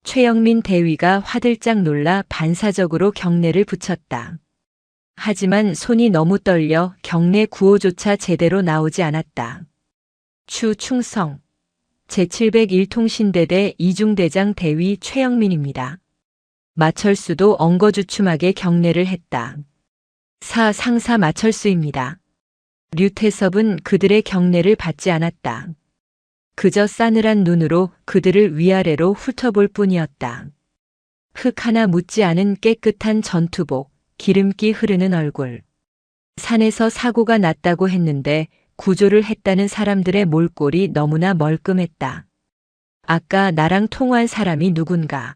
최영민 대위가 화들짝 놀라 반사적으로 경례를 붙였다. 하지만 손이 너무 떨려 경례 구호조차 제대로 나오지 않았다. 추충성. 제701통신대대 이중대장 대위 최영민입니다. 마철수도 엉거주춤하게 경례를 했다. 상사 마철수입니다. 류태섭은 그들의 경례를 받지 않았다. 그저 싸늘한 눈으로 그들을 위아래로 훑어볼 뿐이었다. 흙 하나 묻지 않은 깨끗한 전투복, 기름기 흐르는 얼굴. 산에서 사고가 났다고 했는데 구조를 했다는 사람들의 몰골이 너무나 멀끔했다. 아까 나랑 통화한 사람이 누군가.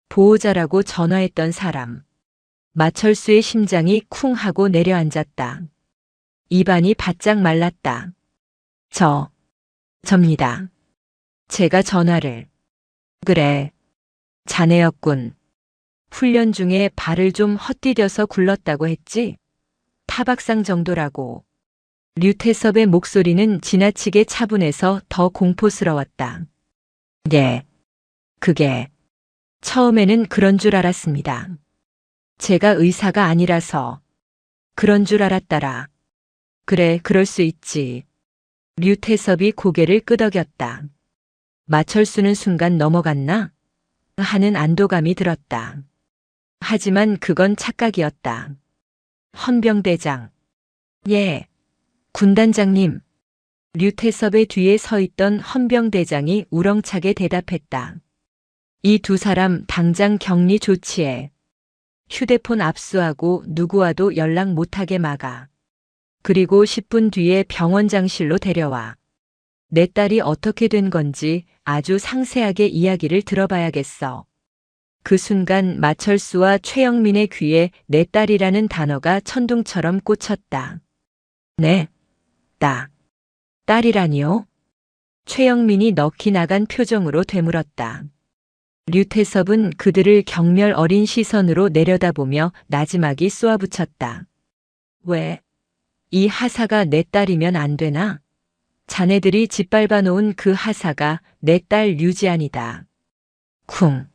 보호자라고 전화했던 사람. 마철수의 심장이 쿵 하고 내려앉았다. 입안이 바짝 말랐다. 접니다. 제가 전화를. 그래. 자네였군. 훈련 중에 발을 좀 헛디뎌서 굴렀다고 했지? 타박상 정도라고. 류태섭의 목소리는 지나치게 차분해서 더 공포스러웠다. 네. 그게. 처음에는 그런 줄 알았습니다. 제가 의사가 아니라서. 그런 줄 알았더라. 그래, 그럴 수 있지. 류태섭이 고개를 끄덕였다. 마철수는 순간 넘어갔나? 하는 안도감이 들었다. 하지만 그건 착각이었다. 헌병대장. 예. 군단장님. 류태섭의 뒤에 서 있던 헌병대장이 우렁차게 대답했다. 이 두 사람 당장 격리 조치해. 휴대폰 압수하고 누구와도 연락 못하게 막아. 그리고 10분 뒤에 병원장실로 데려와. 내 딸이 어떻게 된 건지 아주 상세하게 이야기를 들어봐야겠어. 그 순간 마철수와 최영민의 귀에 내 딸이라는 단어가 천둥처럼 꽂혔다. 네, 딸이라니요? 최영민이 넋이 나간 표정으로 되물었다. 류태섭은 그들을 경멸 어린 시선으로 내려다보며 나지막이 쏘아붙였다. 왜? 이 하사가 내 딸이면 안 되나? 자네들이 짓밟아 놓은 그 하사가 내 딸 류지안이다. 쿵.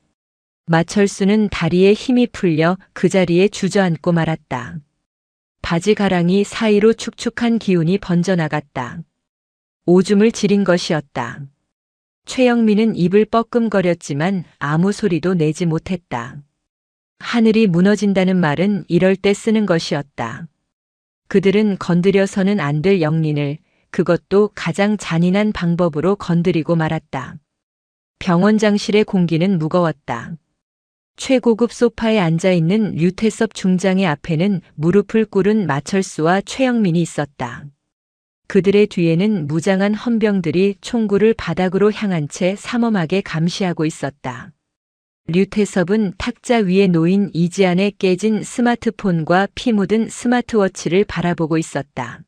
마철수는 다리에 힘이 풀려 그 자리에 주저앉고 말았다. 바지 가랑이 사이로 축축한 기운이 번져나갔다. 오줌을 지린 것이었다. 최영민은 입을 뻐끔거렸지만 아무 소리도 내지 못했다. 하늘이 무너진다는 말은 이럴 때 쓰는 것이었다. 그들은 건드려서는 안 될 영린을 그것도 가장 잔인한 방법으로 건드리고 말았다. 병원장실의 공기는 무거웠다. 최고급 소파에 앉아있는 류태섭 중장의 앞에는 무릎을 꿇은 마철수와 최영민이 있었다. 그들의 뒤에는 무장한 헌병들이 총구를 바닥으로 향한 채 삼엄하게 감시하고 있었다. 류태섭은 탁자 위에 놓인 이지안의 깨진 스마트폰과 피 묻은 스마트워치를 바라보고 있었다.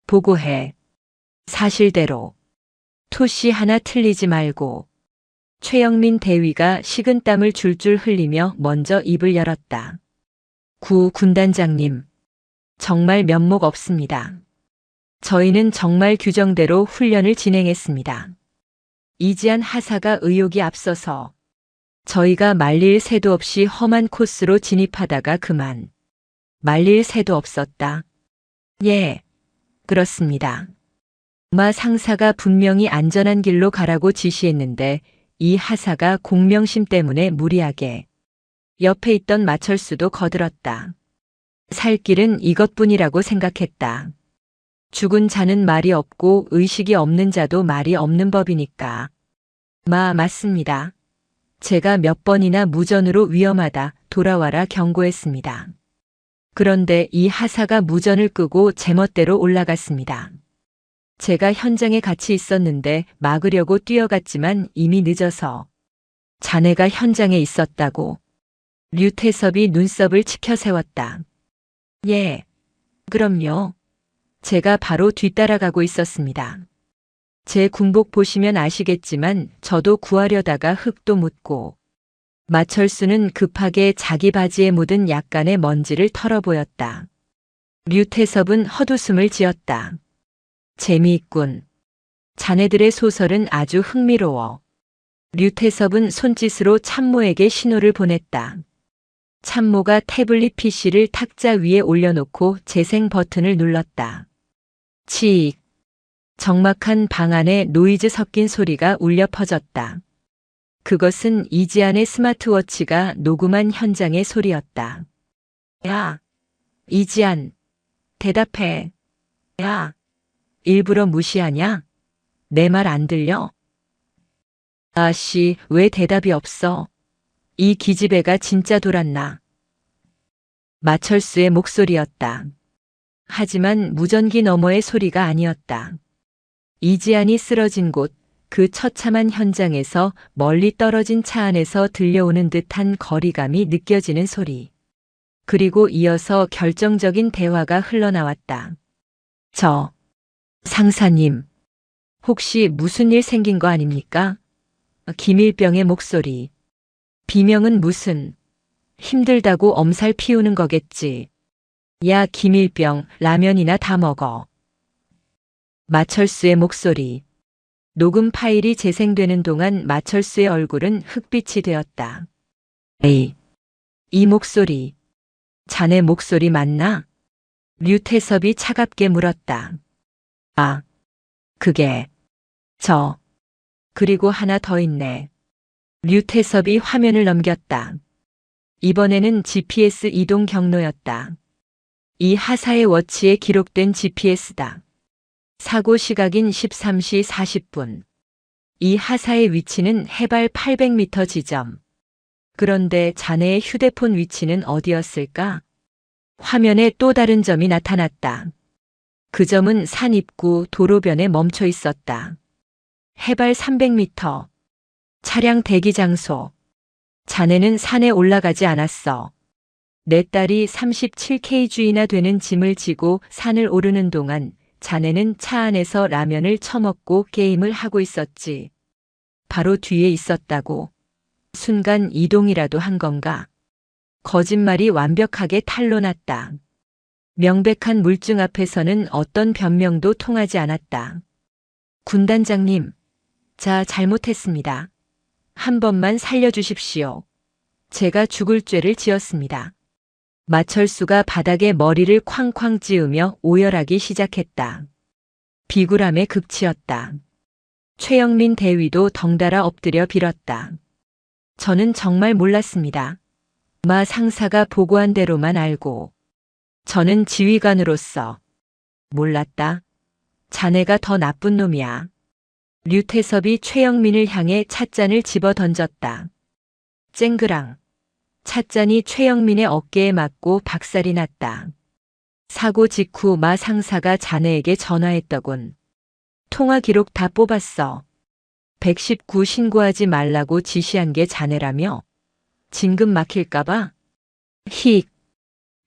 보고해. 사실대로. 토시 하나 틀리지 말고. 최영민 대위가 식은땀을 줄줄 흘리며 먼저 입을 열었다. 구 군단장님. 정말 면목 없습니다. 저희는 정말 규정대로 훈련을 진행했습니다. 이지안 하사가 의욕이 앞서서 저희가 말릴 새도 없이 험한 코스로 진입하다가 그만. 말릴 새도 없었다. 예, 그렇습니다. 마 상사가 분명히 안전한 길로 가라고 지시했는데 이 하사가 공명심 때문에 무리하게. 옆에 있던 마철수도 거들었다. 살 길은 이것뿐이라고 생각했다. 죽은 자는 말이 없고 의식이 없는 자도 말이 없는 법이니까. 맞습니다. 제가 몇 번이나 무전으로 위험하다 돌아와라 경고했습니다. 그런데 이 하사가 무전을 끄고 제멋대로 올라갔습니다. 제가 현장에 같이 있었는데 막으려고 뛰어갔지만 이미 늦어서. 자네가 현장에 있었다고. 류태섭이 눈썹을 치켜 세웠다. 예, 그럼요. 제가 바로 뒤따라가고 있었습니다. 제 군복 보시면 아시겠지만 저도 구하려다가 흙도 묻고. 마철수는 급하게 자기 바지에 묻은 약간의 먼지를 털어보였다. 류태섭은 헛웃음을 지었다. 재미있군. 자네들의 소설은 아주 흥미로워. 류태섭은 손짓으로 참모에게 신호를 보냈다. 참모가 태블릿 PC를 탁자 위에 올려놓고 재생 버튼을 눌렀다. 치익. 적막한 방 안에 노이즈 섞인 소리가 울려 퍼졌다. 그것은 이지안의 스마트워치가 녹음한 현장의 소리였다. 야, 이지안, 대답해. 야, 일부러 무시하냐? 내 말 안 들려? 아씨, 왜 대답이 없어? 이 기집애가 진짜 돌았나? 마철수의 목소리였다. 하지만 무전기 너머의 소리가 아니었다. 이지안이 쓰러진 곳, 그 처참한 현장에서 멀리 떨어진 차 안에서 들려오는 듯한 거리감이 느껴지는 소리. 그리고 이어서 결정적인 대화가 흘러나왔다. 상사님, 혹시 무슨 일 생긴 거 아닙니까? 김일병의 목소리. 비명은 무슨, 힘들다고 엄살 피우는 거겠지. 야, 김일병, 라면이나 다 먹어. 마철수의 목소리. 녹음 파일이 재생되는 동안 마철수의 얼굴은 흑빛이 되었다. 에이, 이 목소리. 자네 목소리 맞나? 류태섭이 차갑게 물었다. 아, 그게, 그리고 하나 더 있네. 류태섭이 화면을 넘겼다. 이번에는 GPS 이동 경로였다. 이 하사의 워치에 기록된 GPS다. 사고 시각인 13시 40분. 이 하사의 위치는 해발 800m 지점. 그런데 자네의 휴대폰 위치는 어디였을까? 화면에 또 다른 점이 나타났다. 그 점은 산 입구 도로변에 멈춰 있었다. 해발 300m. 차량 대기 장소. 자네는 산에 올라가지 않았어. 내 딸이 37kg나 되는 짐을 지고 산을 오르는 동안 자네는 차 안에서 라면을 처먹고 게임을 하고 있었지. 바로 뒤에 있었다고. 순간 이동이라도 한 건가? 거짓말이 완벽하게 탄로났다. 명백한 물증 앞에서는 어떤 변명도 통하지 않았다. 군단장님, 자, 잘못했습니다. 한 번만 살려주십시오. 제가 죽을 죄를 지었습니다. 마철수가 바닥에 머리를 쾅쾅 찌으며 오열하기 시작했다. 비굴함의 극치였다. 최영민 대위도 덩달아 엎드려 빌었다. 저는 정말 몰랐습니다. 마 상사가 보고한 대로만 알고. 저는 지휘관으로서 몰랐다. 자네가 더 나쁜 놈이야. 류태섭이 최영민을 향해 찻잔을 집어 던졌다. 쨍그랑. 찻잔이 최영민의 어깨에 맞고 박살이 났다. 사고 직후 마 상사가 자네에게 전화했더군. 통화 기록 다 뽑았어. 119 신고하지 말라고 지시한 게 자네라며? 진급 막힐까봐? 힉.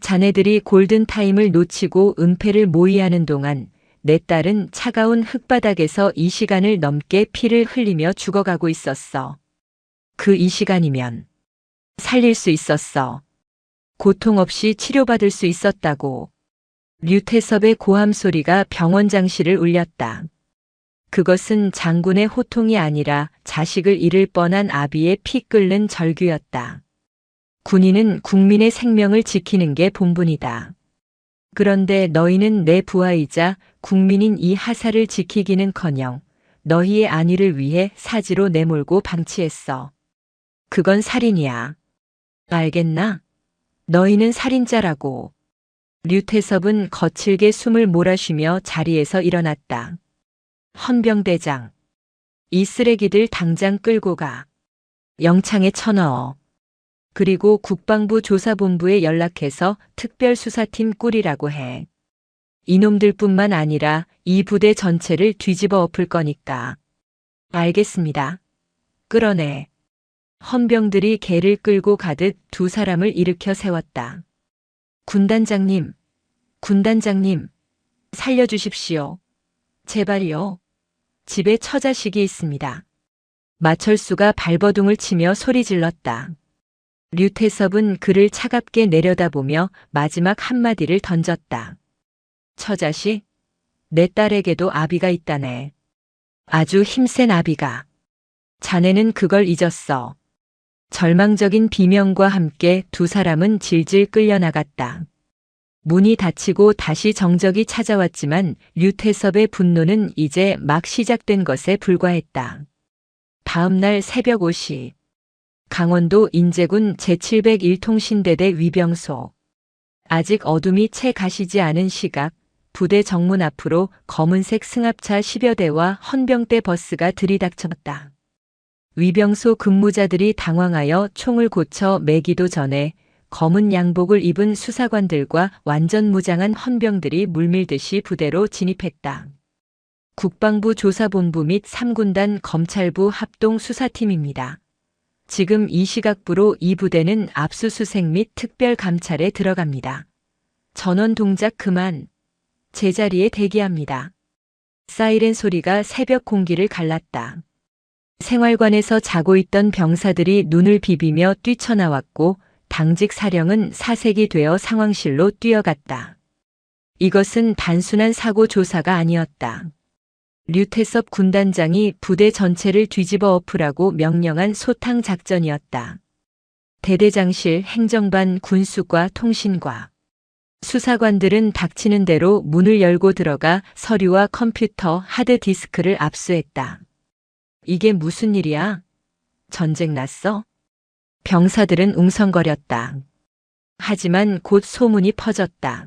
자네들이 골든타임을 놓치고 은폐를 모의하는 동안 내 딸은 차가운 흙바닥에서 2시간을 넘게 피를 흘리며 죽어가고 있었어. 그 2시간이면 살릴 수 있었어. 고통 없이 치료받을 수 있었다고. 류태섭의 고함 소리가 병원 장실을 울렸다. 그것은 장군의 호통이 아니라 자식을 잃을 뻔한 아비의 피 끓는 절규였다. 군인은 국민의 생명을 지키는 게 본분이다. 그런데 너희는 내 부하이자 국민인 이 하사를 지키기는커녕 너희의 안위를 위해 사지로 내몰고 방치했어. 그건 살인이야. 알겠나? 너희는 살인자라고. 류태섭은 거칠게 숨을 몰아쉬며 자리에서 일어났다. 헌병대장. 이 쓰레기들 당장 끌고 가. 영창에 쳐넣어. 그리고 국방부 조사본부에 연락해서 특별수사팀 꾸리라고 해. 이놈들뿐만 아니라 이 부대 전체를 뒤집어 엎을 거니까. 알겠습니다. 끌어내. 헌병들이 개를 끌고 가듯 두 사람을 일으켜 세웠다. 군단장님, 군단장님, 살려주십시오. 제발요. 집에 처자식이 있습니다. 마철수가 발버둥을 치며 소리 질렀다. 류태섭은 그를 차갑게 내려다보며 마지막 한마디를 던졌다. 처자식? 내 딸에게도 아비가 있다네. 아주 힘센 아비가. 자네는 그걸 잊었어. 절망적인 비명과 함께 두 사람은 질질 끌려나갔다. 문이 닫히고 다시 정적이 찾아왔지만 류태섭의 분노는 이제 막 시작된 것에 불과했다. 다음 날 새벽 5시. 강원도 인제군 제701통신대대 위병소. 아직 어둠이 채 가시지 않은 시각, 부대 정문 앞으로 검은색 승합차 10여 대와 헌병대 버스가 들이닥쳤다. 위병소 근무자들이 당황하여 총을 고쳐 매기도 전에 검은 양복을 입은 수사관들과 완전 무장한 헌병들이 물밀듯이 부대로 진입했다. 국방부 조사본부 및 3군단 검찰부 합동수사팀입니다. 지금 이 시각부로 이 부대는 압수수색 및 특별감찰에 들어갑니다. 전원 동작 그만. 제자리에 대기합니다. 사이렌 소리가 새벽 공기를 갈랐다. 생활관에서 자고 있던 병사들이 눈을 비비며 뛰쳐나왔고 당직 사령은 사색이 되어 상황실로 뛰어갔다. 이것은 단순한 사고 조사가 아니었다. 류태섭 군단장이 부대 전체를 뒤집어 엎으라고 명령한 소탕 작전이었다. 대대장실, 행정반, 군수과, 통신과. 수사관들은 닥치는 대로 문을 열고 들어가 서류와 컴퓨터, 하드디스크를 압수했다. 이게 무슨 일이야? 전쟁 났어? 병사들은 웅성거렸다. 하지만 곧 소문이 퍼졌다.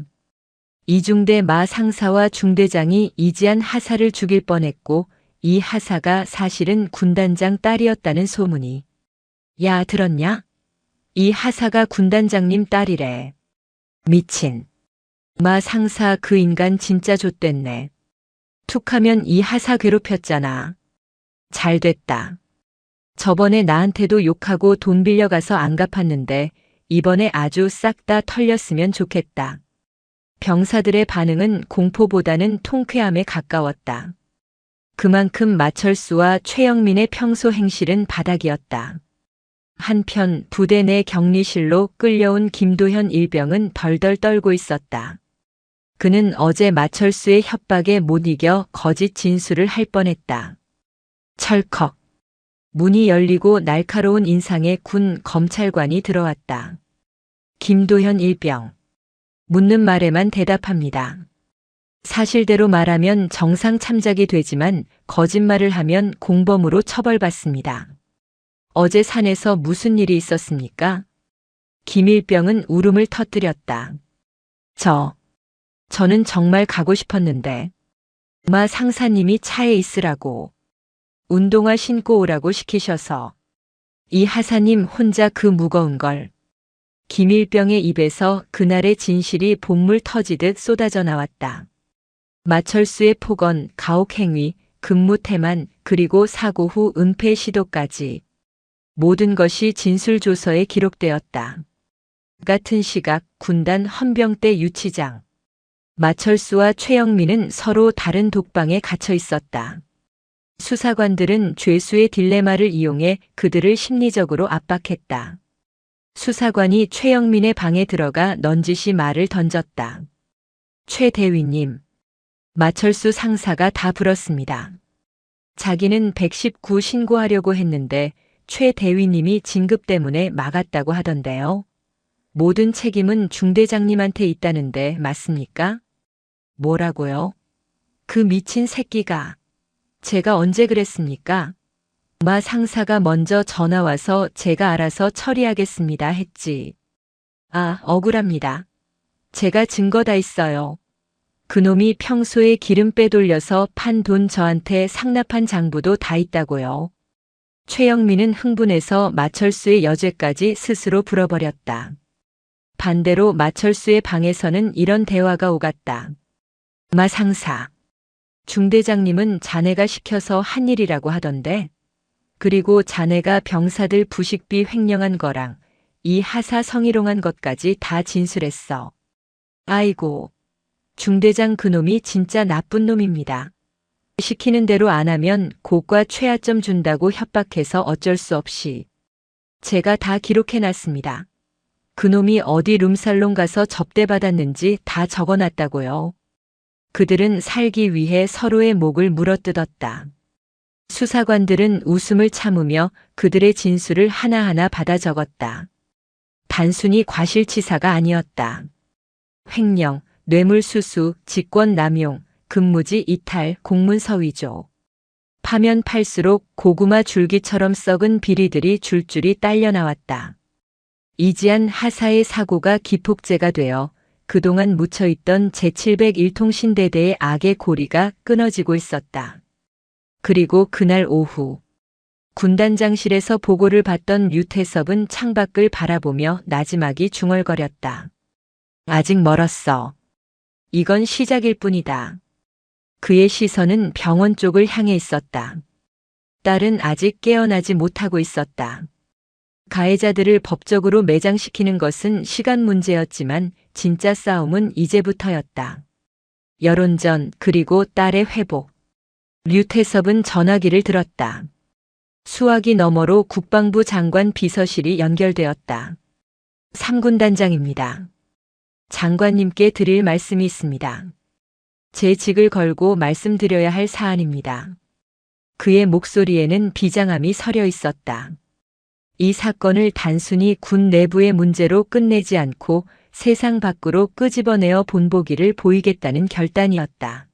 이중대 마 상사와 중대장이 이지한 하사를 죽일 뻔했고 이 하사가 사실은 군단장 딸이었다는 소문이. 야, 들었냐? 이 하사가 군단장님 딸이래. 미친. 마 상사 그 인간 진짜 좆됐네. 툭하면 이 하사 괴롭혔잖아. 잘됐다. 저번에 나한테도 욕하고 돈 빌려가서 안 갚았는데 이번에 아주 싹 다 털렸으면 좋겠다. 병사들의 반응은 공포보다는 통쾌함에 가까웠다. 그만큼 마철수와 최영민의 평소 행실은 바닥이었다. 한편 부대 내 격리실로 끌려온 김도현 일병은 덜덜 떨고 있었다. 그는 어제 마철수의 협박에 못 이겨 거짓 진술을 할 뻔했다. 철컥. 문이 열리고 날카로운 인상의 군 검찰관이 들어왔다. 김도현 일병. 묻는 말에만 대답합니다. 사실대로 말하면 정상 참작이 되지만 거짓말을 하면 공범으로 처벌받습니다. 어제 산에서 무슨 일이 있었습니까? 김일병은 울음을 터뜨렸다. 저는 정말 가고 싶었는데 마 상사님이 차에 있으라고 운동화 신고 오라고 시키셔서 이 하사님 혼자 그 무거운 걸. 김일병의 입에서 그날의 진실이 본물 터지듯 쏟아져 나왔다. 마철수의 폭언, 가혹행위, 근무태만 그리고 사고 후 은폐 시도까지 모든 것이 진술조서에 기록되었다. 같은 시각 군단 헌병대 유치장. 마철수와 최영민은 서로 다른 독방에 갇혀 있었다. 수사관들은 죄수의 딜레마를 이용해 그들을 심리적으로 압박했다. 수사관이 최영민의 방에 들어가 넌지시 말을 던졌다. 최 대위님. 마철수 상사가 다 불었습니다. 자기는 119 신고하려고 했는데 최 대위님이 진급 때문에 막았다고 하던데요. 모든 책임은 중대장님한테 있다는데 맞습니까? 뭐라고요? 그 미친 새끼가. 제가 언제 그랬습니까? 마 상사가 먼저 전화와서 제가 알아서 처리하겠습니다 했지. 아, 억울합니다. 제가 증거 다 있어요. 그놈이 평소에 기름 빼돌려서 판 돈 저한테 상납한 장부도 다 있다고요. 최영민은 흥분해서 마철수의 여죄까지 스스로 불어버렸다. 반대로 마철수의 방에서는 이런 대화가 오갔다. 마 상사. 중대장님은 자네가 시켜서 한 일이라고 하던데. 그리고 자네가 병사들 부식비 횡령한 거랑 이 하사 성희롱한 것까지 다 진술했어. 아이고. 중대장 그놈이 진짜 나쁜 놈입니다. 시키는 대로 안 하면 고과 최하점 준다고 협박해서 어쩔 수 없이. 제가 다 기록해놨습니다. 그놈이 어디 룸살롱 가서 접대받았는지 다 적어놨다고요. 그들은 살기 위해 서로의 목을 물어뜯었다. 수사관들은 웃음을 참으며 그들의 진술을 하나하나 받아 적었다. 단순히 과실치사가 아니었다. 횡령, 뇌물수수, 직권남용, 근무지 이탈, 공문서 위조. 파면 팔수록 고구마 줄기처럼 썩은 비리들이 줄줄이 딸려 나왔다. 이지한 하사의 사고가 기폭제가 되어 그동안 묻혀있던 제701통신대대의 악의 고리가 끊어지고 있었다. 그리고 그날 오후 군단장실에서 보고를 받던 류태섭은 창밖을 바라보며 나지막이 중얼거렸다. 아직 멀었어. 이건 시작일 뿐이다. 그의 시선은 병원 쪽을 향해 있었다. 딸은 아직 깨어나지 못하고 있었다. 가해자들을 법적으로 매장시키는 것은 시간 문제였지만 진짜 싸움은 이제부터였다. 여론전 그리고 딸의 회복. 류태섭은 전화기를 들었다. 수화기 너머로 국방부 장관 비서실이 연결되었다. 3군 단장입니다. 장관님께 드릴 말씀이 있습니다. 제 직을 걸고 말씀드려야 할 사안입니다. 그의 목소리에는 비장함이 서려 있었다. 이 사건을 단순히 군 내부의 문제로 끝내지 않고 세상 밖으로 끄집어내어 본보기를 보이겠다는 결단이었다.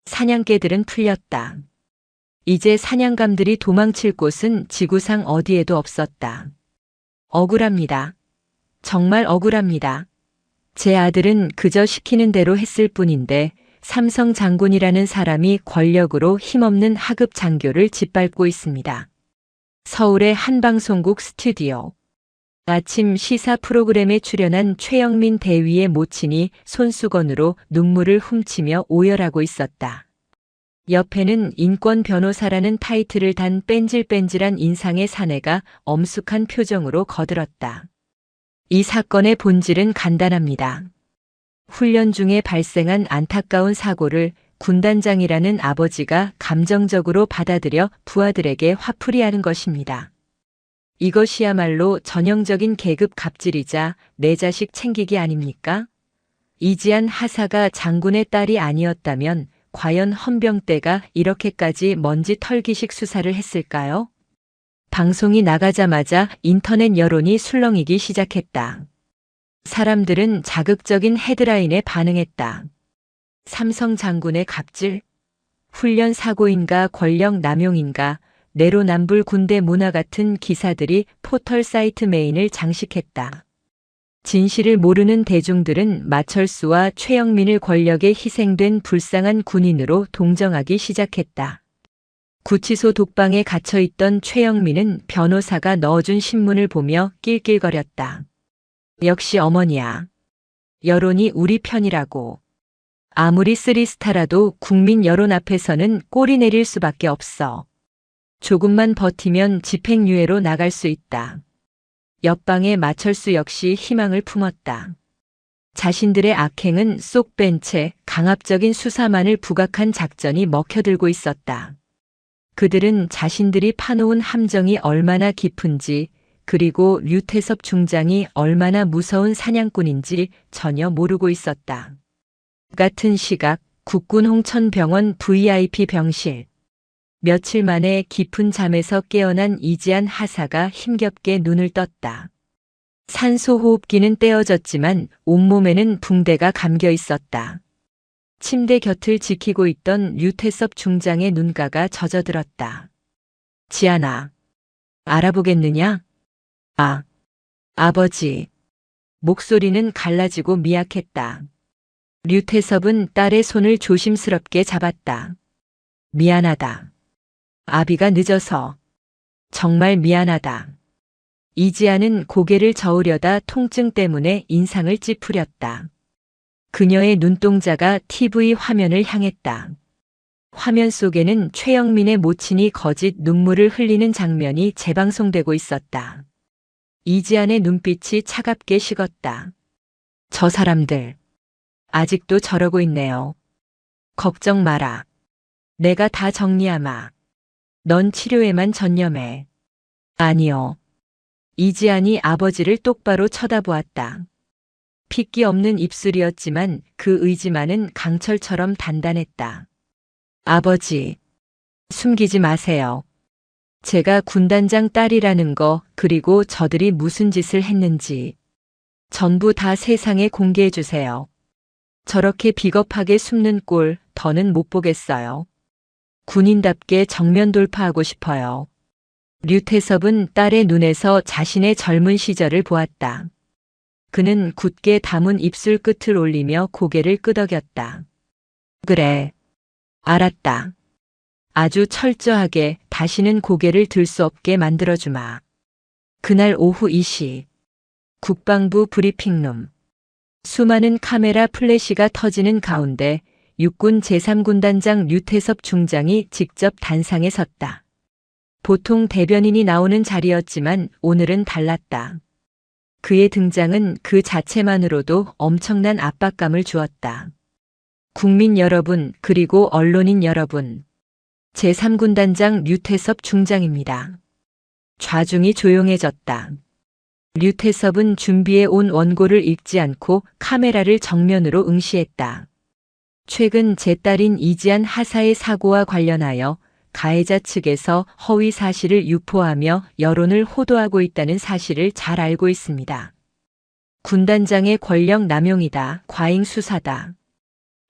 사냥개들은 풀렸다. 이제 사냥감들이 도망칠 곳은 지구상 어디에도 없었다. 억울합니다. 정말 억울합니다. 제 아들은 그저 시키는 대로 했을 뿐인데 삼성 장군이라는 사람이 권력으로 힘없는 하급 장교를 짓밟고 있습니다. 서울의 한 방송국 스튜디오. 아침 시사 프로그램에 출연한 최영민 대위의 모친이 손수건으로 눈물을 훔치며 오열하고 있었다. 옆에는 인권 변호사라는 타이틀을 단 뺀질뺀질한 인상의 사내가 엄숙한 표정으로 거들었다. 이 사건의 본질은 간단합니다. 훈련 중에 발생한 안타까운 사고를 군단장이라는 아버지가 감정적으로 받아들여 부하들에게 화풀이하는 것입니다. 이것이야말로 전형적인 계급 갑질이자 내 자식 챙기기 아닙니까? 이지한 하사가 장군의 딸이 아니었다면 과연 헌병대가 이렇게까지 먼지 털기식 수사를 했을까요? 방송이 나가자마자 인터넷 여론이 술렁이기 시작했다. 사람들은 자극적인 헤드라인에 반응했다. 삼성 장군의 갑질? 훈련 사고인가 권력 남용인가? 내로남불 군대 문화 같은 기사들이 포털 사이트 메인을 장식했다. 진실을 모르는 대중들은 마철수와 최영민을 권력에 희생된 불쌍한 군인으로 동정하기 시작했다. 구치소 독방에 갇혀있던 최영민은 변호사가 넣어준 신문을 보며 낄낄거렸다. 역시 어머니야. 여론이 우리 편이라고. 아무리 쓰리스타라도 국민 여론 앞에서는 꼬리 내릴 수밖에 없어. 조금만 버티면 집행유예로 나갈 수 있다. 옆방의 마철수 역시 희망을 품었다. 자신들의 악행은 쏙 뺀 채 강압적인 수사만을 부각한 작전이 먹혀들고 있었다. 그들은 자신들이 파놓은 함정이 얼마나 깊은지, 그리고 류태섭 중장이 얼마나 무서운 사냥꾼인지 전혀 모르고 있었다. 같은 시각 국군 홍천병원 VIP 병실. 며칠 만에 깊은 잠에서 깨어난 이지한 하사가 힘겹게 눈을 떴다. 산소호흡기는 떼어졌지만 온몸에는 붕대가 감겨 있었다. 침대 곁을 지키고 있던 류태섭 중장의 눈가가 젖어들었다. 지안아, 알아보겠느냐? 아, 아버지. 목소리는 갈라지고 미약했다. 류태섭은 딸의 손을 조심스럽게 잡았다. 미안하다. 아비가 늦어서. 정말 미안하다. 이지아는 고개를 저으려다 통증 때문에 인상을 찌푸렸다. 그녀의 눈동자가 TV 화면을 향했다. 화면 속에는 최영민의 모친이 거짓 눈물을 흘리는 장면이 재방송되고 있었다. 이지안의 눈빛이 차갑게 식었다. 저 사람들. 아직도 저러고 있네요. 걱정 마라. 내가 다 정리하마. 넌 치료에만 전념해. 아니요. 이지안이 아버지를 똑바로 쳐다보았다. 핏기 없는 입술이었지만 그 의지만은 강철처럼 단단했다. 아버지, 숨기지 마세요. 제가 군단장 딸이라는 거, 그리고 저들이 무슨 짓을 했는지 전부 다 세상에 공개해 주세요. 저렇게 비겁하게 숨는 꼴 더는 못 보겠어요. 군인답게 정면 돌파하고 싶어요. 류태섭은 딸의 눈에서 자신의 젊은 시절을 보았다. 그는 굳게 담은 입술 끝을 올리며 고개를 끄덕였다. 그래. 알았다. 아주 철저하게 다시는 고개를 들 수 없게 만들어주마. 그날 오후 2시. 국방부 브리핑룸. 수많은 카메라 플래시가 터지는 가운데 육군 제3군단장 류태섭 중장이 직접 단상에 섰다. 보통 대변인이 나오는 자리였지만 오늘은 달랐다. 그의 등장은 그 자체만으로도 엄청난 압박감을 주었다. 국민 여러분, 그리고 언론인 여러분. 제3군단장 류태섭 중장입니다. 좌중이 조용해졌다. 류태섭은 준비해 온 원고를 읽지 않고 카메라를 정면으로 응시했다. 최근 제 딸인 이지안 하사의 사고와 관련하여 가해자 측에서 허위 사실을 유포하며 여론을 호도하고 있다는 사실을 잘 알고 있습니다. 군단장의 권력 남용이다. 과잉 수사다.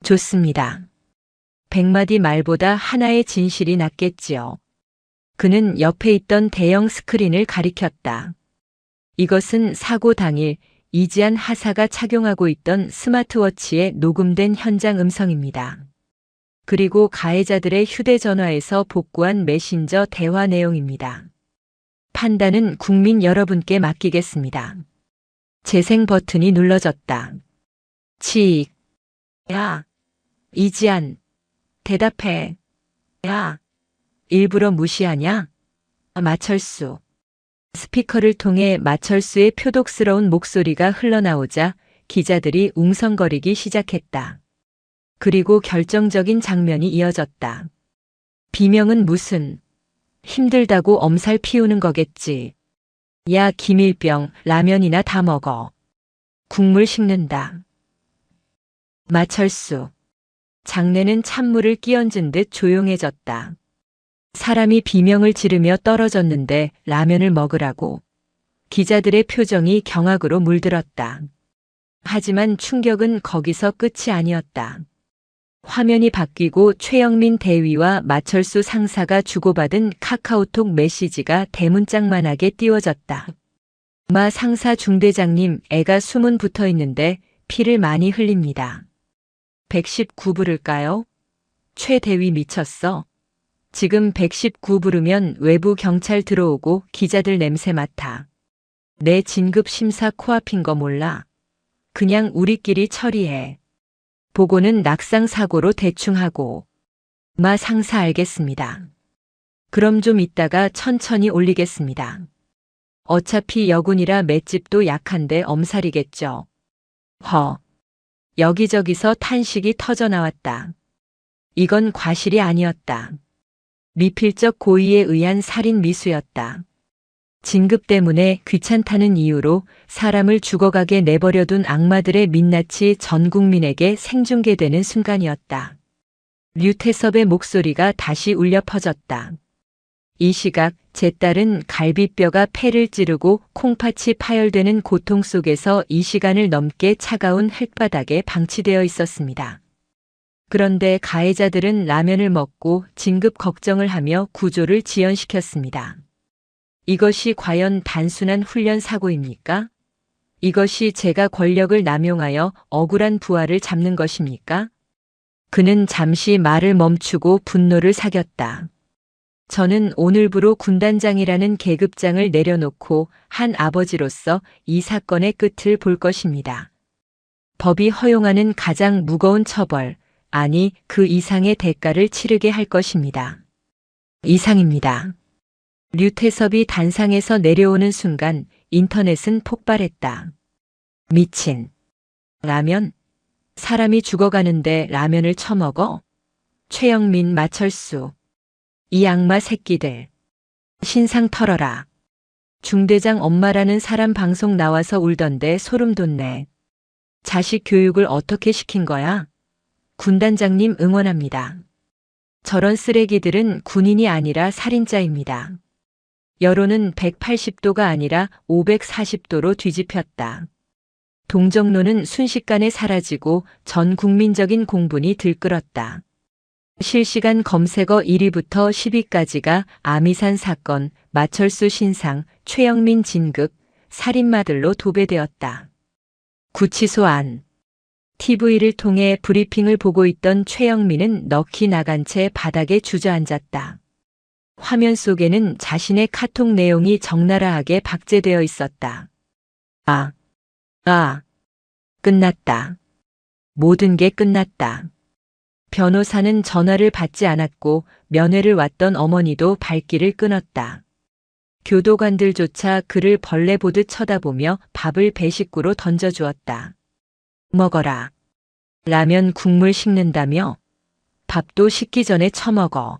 좋습니다. 100마디 말보다 하나의 진실이 낫겠지요. 그는 옆에 있던 대형 스크린을 가리켰다. 이것은 사고 당일 이지안 하사가 착용하고 있던 스마트워치에 녹음된 현장 음성입니다. 그리고 가해자들의 휴대전화에서 복구한 메신저 대화 내용입니다. 판단은 국민 여러분께 맡기겠습니다. 재생 버튼이 눌러졌다. 치익. 야. 이지안. 대답해. 야. 일부러 무시하냐? 마철수. 스피커를 통해 마철수의 표독스러운 목소리가 흘러나오자 기자들이 웅성거리기 시작했다. 그리고 결정적인 장면이 이어졌다. 비명은 무슨, 힘들다고 엄살 피우는 거겠지. 야, 김일병, 라면이나 다 먹어. 국물 식는다. 마철수. 장내는 찬물을 끼얹은 듯 조용해졌다. 사람이 비명을 지르며 떨어졌는데 라면을 먹으라고. 기자들의 표정이 경악으로 물들었다. 하지만 충격은 거기서 끝이 아니었다. 화면이 바뀌고 최영민 대위와 마철수 상사가 주고받은 카카오톡 메시지가 대문짝만하게 띄워졌다. 마 상사 중대장님, 애가 숨은 붙어 있는데 피를 많이 흘립니다. 119 부를까요? 최 대위 미쳤어. 지금 119 부르면 외부 경찰 들어오고 기자들 냄새 맡아. 내 진급 심사 코앞인 거 몰라. 그냥 우리끼리 처리해. 보고는 낙상 사고로 대충 하고. 마 상사 알겠습니다. 그럼 좀 이따가 천천히 올리겠습니다. 어차피 여군이라 맷집도 약한데 엄살이겠죠. 허. 여기저기서 탄식이 터져 나왔다. 이건 과실이 아니었다. 미필적 고의에 의한 살인 미수였다. 진급 때문에 귀찮다는 이유로 사람을 죽어가게 내버려둔 악마들의 민낯이 전 국민에게 생중계되는 순간이었다. 류태섭의 목소리가 다시 울려 퍼졌다. 이 시각 제 딸은 갈비뼈가 폐를 찌르고 콩팥이 파열되는 고통 속에서 이 시간을 넘게 차가운 흙바닥에 방치되어 있었습니다. 그런데 가해자들은 라면을 먹고 진급 걱정을 하며 구조를 지연시켰습니다. 이것이 과연 단순한 훈련 사고입니까? 이것이 제가 권력을 남용하여 억울한 부하를 잡는 것입니까? 그는 잠시 말을 멈추고 분노를 사겼다. 저는 오늘부로 군단장이라는 계급장을 내려놓고 한 아버지로서 이 사건의 끝을 볼 것입니다. 법이 허용하는 가장 무거운 처벌, 아니 그 이상의 대가를 치르게 할 것입니다. 이상입니다. 류태섭이 단상에서 내려오는 순간 인터넷은 폭발했다. 미친. 라면? 사람이 죽어가는데 라면을 처먹어? 최영민, 마철수. 이 악마 새끼들. 신상 털어라. 중대장 엄마라는 사람 방송 나와서 울던데 소름 돋네. 자식 교육을 어떻게 시킨 거야? 군단장님 응원합니다. 저런 쓰레기들은 군인이 아니라 살인자입니다. 여론은 180도가 아니라 540도로 뒤집혔다. 동정론은 순식간에 사라지고 전 국민적인 공분이 들끓었다. 실시간 검색어 1위부터 10위까지가 아미산 사건, 마철수 신상, 최영민 진급, 살인마들로 도배되었다. 구치소 안. TV를 통해 브리핑을 보고 있던 최영민은 넋이 나간 채 바닥에 주저앉았다. 화면 속에는 자신의 카톡 내용이 적나라하게 박제되어 있었다. 끝났다. 모든 게 끝났다. 변호사는 전화를 받지 않았고 면회를 왔던 어머니도 발길을 끊었다. 교도관들조차 그를 벌레 보듯 쳐다보며 밥을 배식구로 던져주었다. 먹어라. 라면 국물 식는다며? 밥도 식기 전에 처먹어.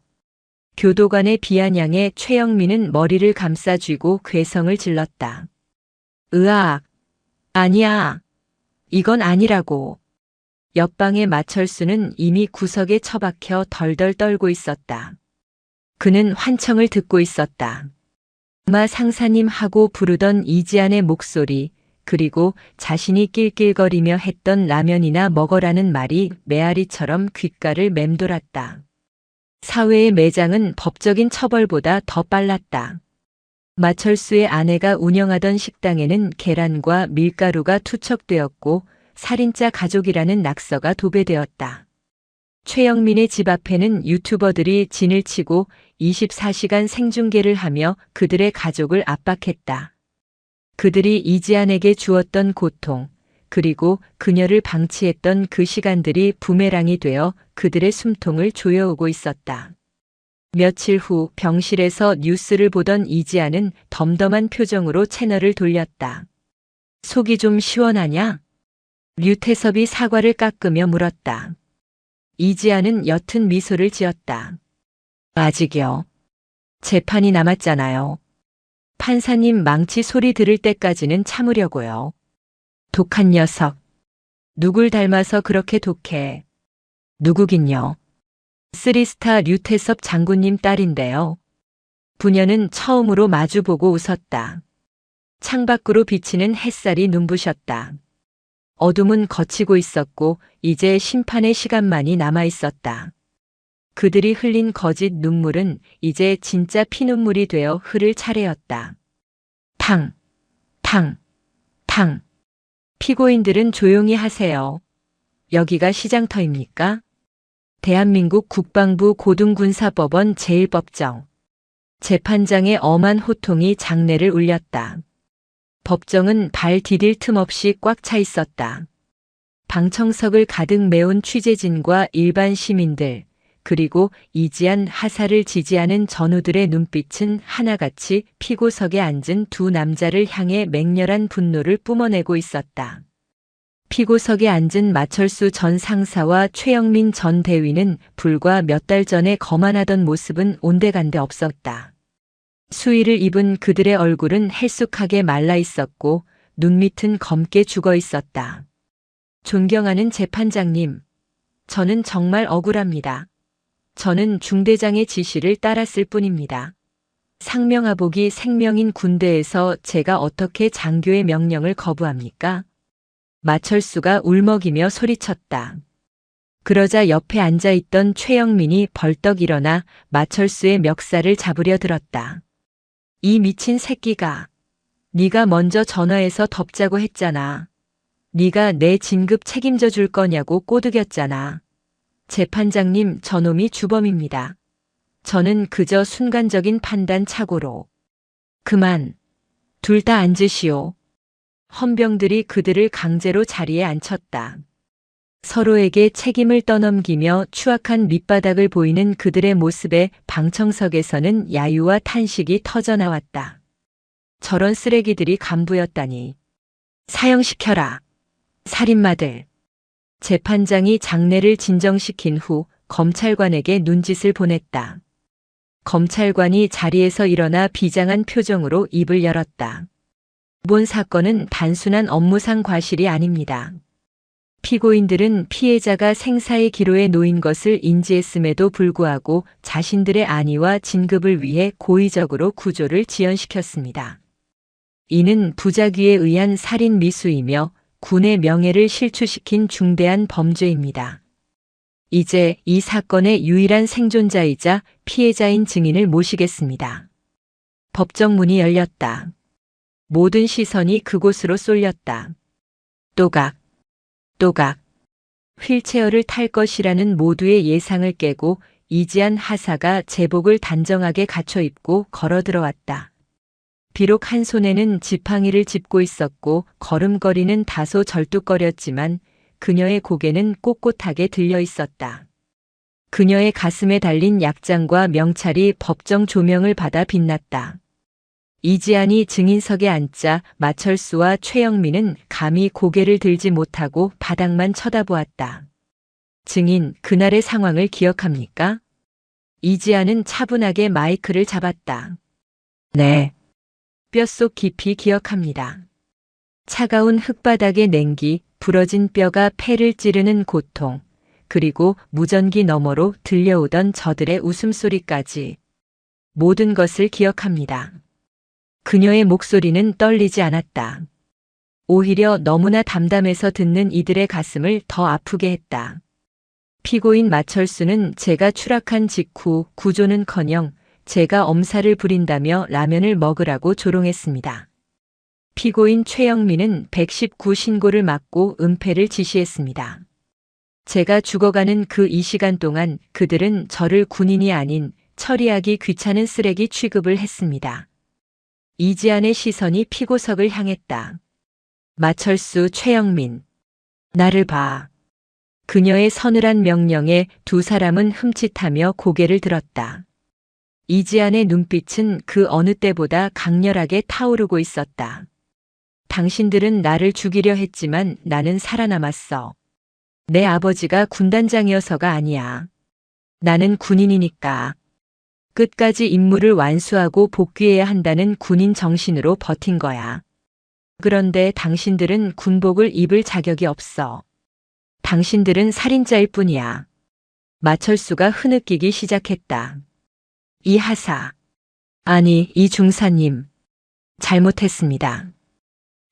교도관의 비아냥에 최영민은 머리를 감싸 쥐고 괴성을 질렀다. 으악. 아니야. 이건 아니라고. 옆방의 마철수는 이미 구석에 처박혀 덜덜 떨고 있었다. 그는 환청을 듣고 있었다. 마 상사님 하고 부르던 이지안의 목소리, 그리고 자신이 낄낄거리며 했던 라면이나 먹어라는 말이 메아리처럼 귓가를 맴돌았다. 사회의 매장은 법적인 처벌보다 더 빨랐다. 마철수의 아내가 운영하던 식당에는 계란과 밀가루가 투척되었고 살인자 가족이라는 낙서가 도배되었다. 최영민의 집 앞에는 유튜버들이 진을 치고 24시간 생중계를 하며 그들의 가족을 압박했다. 그들이 이지안에게 주었던 고통, 그리고 그녀를 방치했던 그 시간들이 부메랑이 되어 그들의 숨통을 조여오고 있었다. 며칠 후 병실에서 뉴스를 보던 이지아는 덤덤한 표정으로 채널을 돌렸다. 속이 좀 시원하냐? 류태섭이 사과를 깎으며 물었다. 이지아는 옅은 미소를 지었다. 아직요. 재판이 남았잖아요. 판사님 망치 소리 들을 때까지는 참으려고요. 독한 녀석. 누굴 닮아서 그렇게 독해. 누구긴요. 쓰리스타 류태섭 장군님 딸인데요. 부녀는 처음으로 마주보고 웃었다. 창밖으로 비치는 햇살이 눈부셨다. 어둠은 걷히고 있었고 이제 심판의 시간만이 남아 있었다. 그들이 흘린 거짓 눈물은 이제 진짜 피눈물이 되어 흐를 차례였다. 탕, 탕, 탕. 피고인들은 조용히 하세요. 여기가 시장터입니까? 대한민국 국방부 고등군사법원 제1법정. 재판장의 엄한 호통이 장내를 울렸다. 법정은 발 디딜 틈 없이 꽉 차 있었다. 방청석을 가득 메운 취재진과 일반 시민들, 그리고 이지안 하사를 지지하는 전우들의 눈빛은 하나같이 피고석에 앉은 두 남자를 향해 맹렬한 분노를 뿜어내고 있었다. 피고석에 앉은 마철수 전 상사와 최영민 전 대위는 불과 몇 달 전에 거만하던 모습은 온데간데 없었다. 수의를 입은 그들의 얼굴은 헬쑥하게 말라 있었고 눈밑은 검게 죽어 있었다. 존경하는 재판장님, 저는 정말 억울합니다. 저는 중대장의 지시를 따랐을 뿐입니다. 상명하복이 생명인 군대에서 제가 어떻게 장교의 명령을 거부합니까? 마철수가 울먹이며 소리쳤다. 그러자 옆에 앉아있던 최영민이 벌떡 일어나 마철수의 멱살을 잡으려 들었다. 이 미친 새끼가. 네가 먼저 전화해서 덮자고 했잖아. 네가 내 진급 책임져 줄 거냐고 꼬드겼잖아. 재판장님, 저놈이 주범입니다. 저는 그저 순간적인 판단 착오로. 그만. 둘 다 앉으시오. 헌병들이 그들을 강제로 자리에 앉혔다. 서로에게 책임을 떠넘기며 추악한 밑바닥을 보이는 그들의 모습에 방청석에서는 야유와 탄식이 터져나왔다. 저런 쓰레기들이 간부였다니. 사형시켜라. 살인마들. 재판장이 장례를 진정시킨 후 검찰관에게 눈짓을 보냈다. 검찰관이 자리에서 일어나 비장한 표정으로 입을 열었다. 이번 사건은 단순한 업무상 과실이 아닙니다. 피고인들은 피해자가 생사의 기로에 놓인 것을 인지했음에도 불구하고 자신들의 안위와 진급을 위해 고의적으로 구조를 지연시켰습니다. 이는 부작위에 의한 살인 미수이며 군의 명예를 실추시킨 중대한 범죄입니다. 이제 이 사건의 유일한 생존자이자 피해자인 증인을 모시겠습니다. 법정 문이 열렸다. 모든 시선이 그곳으로 쏠렸다. 또각, 또각. 휠체어를 탈 것이라는 모두의 예상을 깨고 이지안 하사가 제복을 단정하게 갖춰 입고 걸어 들어왔다. 비록 한 손에는 지팡이를 짚고 있었고 걸음걸이는 다소 절뚝거렸지만 그녀의 고개는 꼿꼿하게 들려 있었다. 그녀의 가슴에 달린 약장과 명찰이 법정 조명을 받아 빛났다. 이지안이 증인석에 앉자 마철수와 최영민은 감히 고개를 들지 못하고 바닥만 쳐다보았다. 증인, 그날의 상황을 기억합니까? 이지안은 차분하게 마이크를 잡았다. 네. 뼛속 깊이 기억합니다. 차가운 흙바닥의 냉기, 부러진 뼈가 폐를 찌르는 고통, 그리고 무전기 너머로 들려오던 저들의 웃음소리까지. 모든 것을 기억합니다. 그녀의 목소리는 떨리지 않았다. 오히려 너무나 담담해서 듣는 이들의 가슴을 더 아프게 했다. 피고인 마철수는 제가 추락한 직후 구조는커녕 제가 엄살을 부린다며 라면을 먹으라고 조롱했습니다. 피고인 최영민은 119 신고를 막고 은폐를 지시했습니다. 제가 죽어가는 그 이 시간 동안 그들은 저를 군인이 아닌 처리하기 귀찮은 쓰레기 취급을 했습니다. 이지안의 시선이 피고석을 향했다. 마철수, 최영민. 나를 봐. 그녀의 서늘한 명령에 두 사람은 흠칫하며 고개를 들었다. 이지안의 눈빛은 그 어느 때보다 강렬하게 타오르고 있었다. 당신들은 나를 죽이려 했지만 나는 살아남았어. 내 아버지가 군단장이어서가 아니야. 나는 군인이니까. 끝까지 임무를 완수하고 복귀해야 한다는 군인 정신으로 버틴 거야. 그런데 당신들은 군복을 입을 자격이 없어. 당신들은 살인자일 뿐이야. 마철수가 흐느끼기 시작했다. 이 하사. 아니, 이 중사님. 잘못했습니다.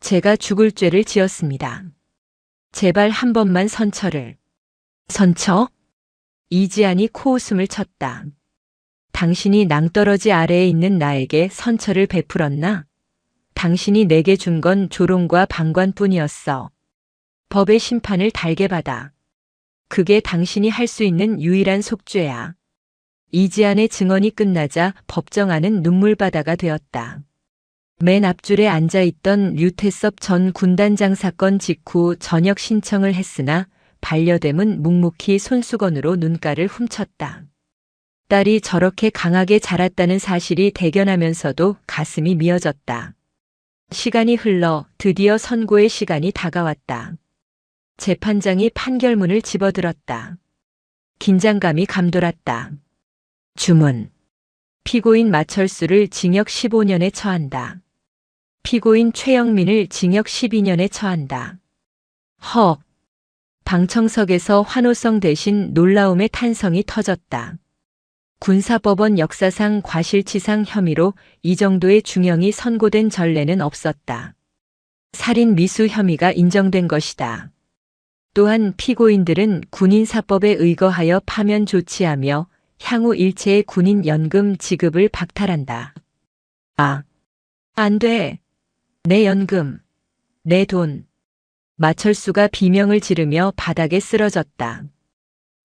제가 죽을 죄를 지었습니다. 제발 한 번만 선처를. 선처? 이지안이 코웃음을 쳤다. 당신이 낭떠러지 아래에 있는 나에게 선처를 베풀었나? 당신이 내게 준 건 조롱과 방관뿐이었어. 법의 심판을 달게 받아. 그게 당신이 할 수 있는 유일한 속죄야. 이지안의 증언이 끝나자 법정 안은 눈물바다가 되었다. 맨 앞줄에 앉아있던 류태섭 전 군단장 사건 직후 전역 신청을 했으나 반려됨은 묵묵히 손수건으로 눈가를 훔쳤다. 딸이 저렇게 강하게 자랐다는 사실이 대견하면서도 가슴이 미어졌다. 시간이 흘러 드디어 선고의 시간이 다가왔다. 재판장이 판결문을 집어들었다. 긴장감이 감돌았다. 주문. 피고인 마철수를 징역 15년에 처한다. 피고인 최영민을 징역 12년에 처한다. 허. 방청석에서 환호성 대신 놀라움의 탄성이 터졌다. 군사법원 역사상 과실치상 혐의로 이 정도의 중형이 선고된 전례는 없었다. 살인 미수 혐의가 인정된 것이다. 또한 피고인들은 군인사법에 의거하여 파면 조치하며 향후 일체의 군인 연금 지급을 박탈한다. 아, 안 돼. 내 연금, 내 돈. 마철수가 비명을 지르며 바닥에 쓰러졌다.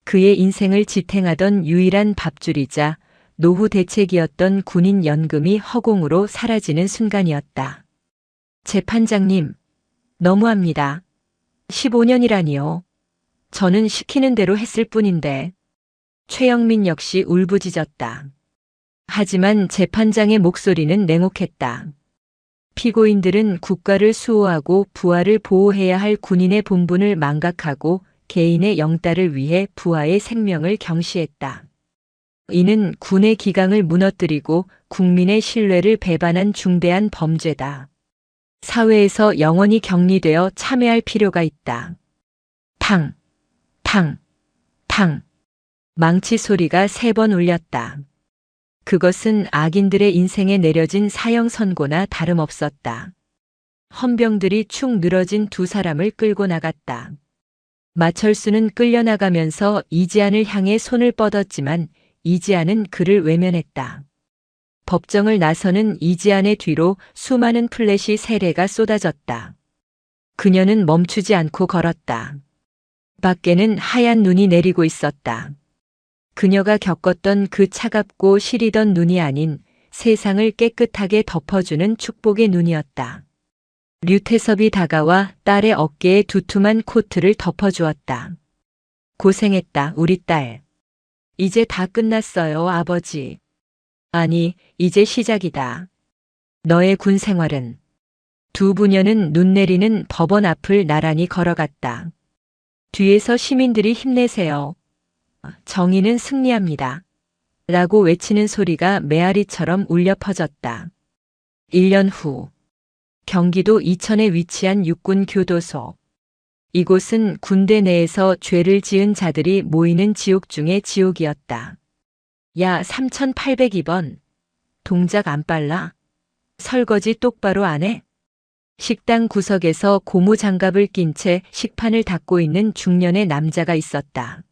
그의 인생을 지탱하던 유일한 밥줄이자 노후 대책이었던 군인 연금이 허공으로 사라지는 순간이었다. 재판장님, 너무합니다. 15년이라니요. 저는 시키는 대로 했을 뿐인데. 최영민 역시 울부짖었다. 하지만 재판장의 목소리는 냉혹했다. 피고인들은 국가를 수호하고 부하를 보호해야 할 군인의 본분을 망각하고 개인의 영달을 위해 부하의 생명을 경시했다. 이는 군의 기강을 무너뜨리고 국민의 신뢰를 배반한 중대한 범죄다. 사회에서 영원히 격리되어 참회할 필요가 있다. 탕, 탕, 탕. 망치 소리가 3번 울렸다. 그것은 악인들의 인생에 내려진 사형 선고나 다름없었다. 헌병들이 축 늘어진 2사람을 끌고 나갔다. 마철수는 끌려나가면서 이지안을 향해 손을 뻗었지만 이지안은 그를 외면했다. 법정을 나서는 이지안의 뒤로 수많은 플래시 세례가 쏟아졌다. 그녀는 멈추지 않고 걸었다. 밖에는 하얀 눈이 내리고 있었다. 그녀가 겪었던 그 차갑고 시리던 눈이 아닌 세상을 깨끗하게 덮어주는 축복의 눈이었다. 류태섭이 다가와 딸의 어깨에 두툼한 코트를 덮어주었다. 고생했다, 우리 딸. 이제 다 끝났어요, 아버지. 아니, 이제 시작이다. 너의 군 생활은. 두 부녀는 눈 내리는 법원 앞을 나란히 걸어갔다. 뒤에서 시민들이 힘내세요. 정의는 승리합니다. 라고 외치는 소리가 메아리처럼 울려 퍼졌다. 1년 후, 경기도 이천에 위치한 육군 교도소. 이곳은 군대 내에서 죄를 지은 자들이 모이는 지옥 중의 지옥이었다. 야, 3802번. 동작 안 빨라? 설거지 똑바로 안 해? 식당 구석에서 고무 장갑을 낀 채 식판을 닦고 있는 중년의 남자가 있었다.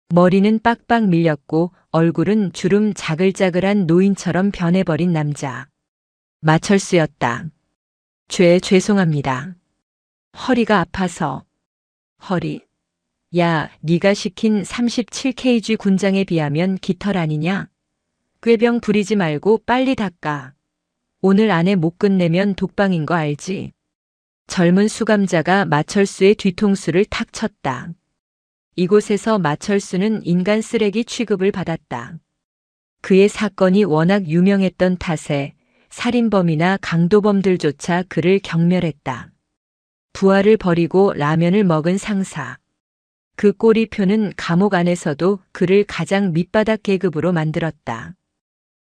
머리는 빡빡 밀렸고 얼굴은 주름 자글자글한 노인처럼 변해버린 남자. 마철수였다. 죄송합니다. 허리가 아파서. 허리. 야, 네가 시킨 37kg 군장에 비하면 깃털 아니냐? 꾀병 부리지 말고 빨리 닦아. 오늘 안에 못 끝내면 독방인 거 알지? 젊은 수감자가 마철수의 뒤통수를 탁 쳤다. 이곳에서 마철수는 인간 쓰레기 취급을 받았다. 그의 사건이 워낙 유명했던 탓에 살인범이나 강도범들조차 그를 경멸했다. 부하를 버리고 라면을 먹은 상사. 그 꼬리표는 감옥 안에서도 그를 가장 밑바닥 계급으로 만들었다.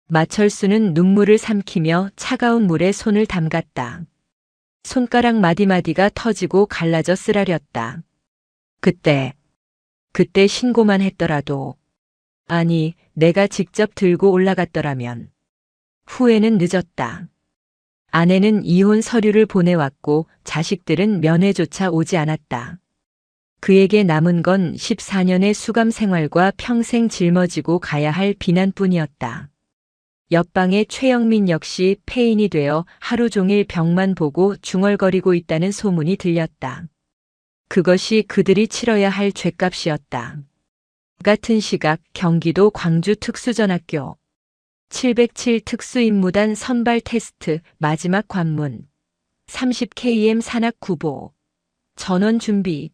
마철수는 눈물을 삼키며 차가운 물에 손을 담갔다. 손가락 마디마디가 터지고 갈라져 쓰라렸다. 그때 신고만 했더라도, 아니, 내가 직접 들고 올라갔더라면. 후회는 늦었다. 아내는 이혼 서류를 보내왔고 자식들은 면회조차 오지 않았다. 그에게 남은 건 14년의 수감 생활과 평생 짊어지고 가야 할 비난뿐이었다. 옆방의 최영민 역시 폐인이 되어 하루 종일 벽만 보고 중얼거리고 있다는 소문이 들렸다. 그것이 그들이 치러야 할 죗값이었다. 같은 시각 경기도 광주특수전학교 707 특수임무단 선발 테스트 마지막 관문 30km 산악 구보 전원 준비.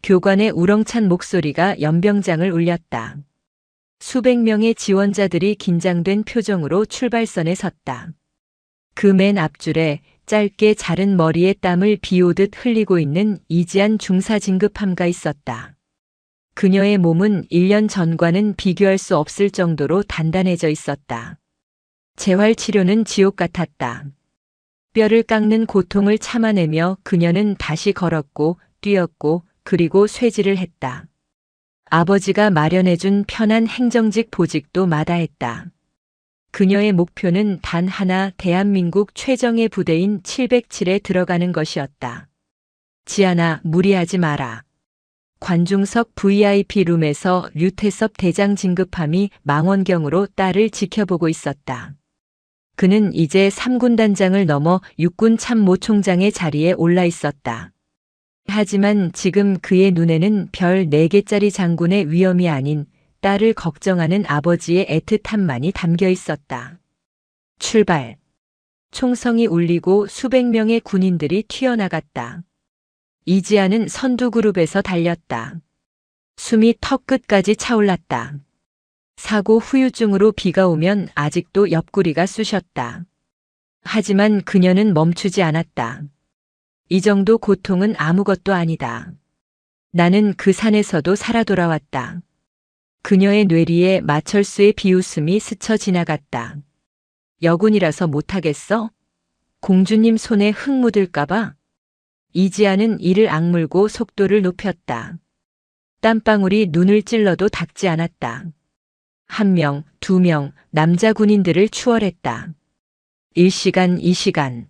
교관의 우렁찬 목소리가 연병장을 울렸다. 수백 명의 지원자들이 긴장된 표정으로 출발선에 섰다. 그 맨 앞줄에 짧게 자른 머리에 땀을 비오듯 흘리고 있는 이지안 중사 진급함가 있었다. 그녀의 몸은 1년 전과는 비교할 수 없을 정도로 단단해져 있었다. 재활치료는 지옥 같았다. 뼈를 깎는 고통을 참아내며 그녀는 다시 걸었고 뛰었고 그리고 쇠질을 했다. 아버지가 마련해준 편한 행정직 보직도 마다했다. 그녀의 목표는 단 하나, 대한민국 최정예 부대인 707에 들어가는 것이었다. 지안아, 무리하지 마라. 관중석 VIP 룸에서 류태섭 대장 진급함이 망원경으로 딸을 지켜보고 있었다. 그는 이제 3군 단장을 넘어 6군 참모총장의 자리에 올라 있었다. 하지만 지금 그의 눈에는 별 4개짜리 장군의 위험이 아닌 딸을 걱정하는 아버지의 애틋함만이 담겨 있었다. 출발. 총성이 울리고 수백 명의 군인들이 튀어나갔다. 이지아는 선두그룹에서 달렸다. 숨이 턱끝까지 차올랐다. 사고 후유증으로 비가 오면 아직도 옆구리가 쑤셨다. 하지만 그녀는 멈추지 않았다. 이 정도 고통은 아무것도 아니다. 나는 그 산에서도 살아 돌아왔다. 그녀의 뇌리에 마철수의 비웃음이 스쳐 지나갔다. 여군이라서 못하겠어? 공주님 손에 흙 묻을까봐? 이지아는 이를 악물고 속도를 높였다. 땀방울이 눈을 찔러도 닿지 않았다. 1명, 2명, 남자 군인들을 추월했다. 1시간, 2시간.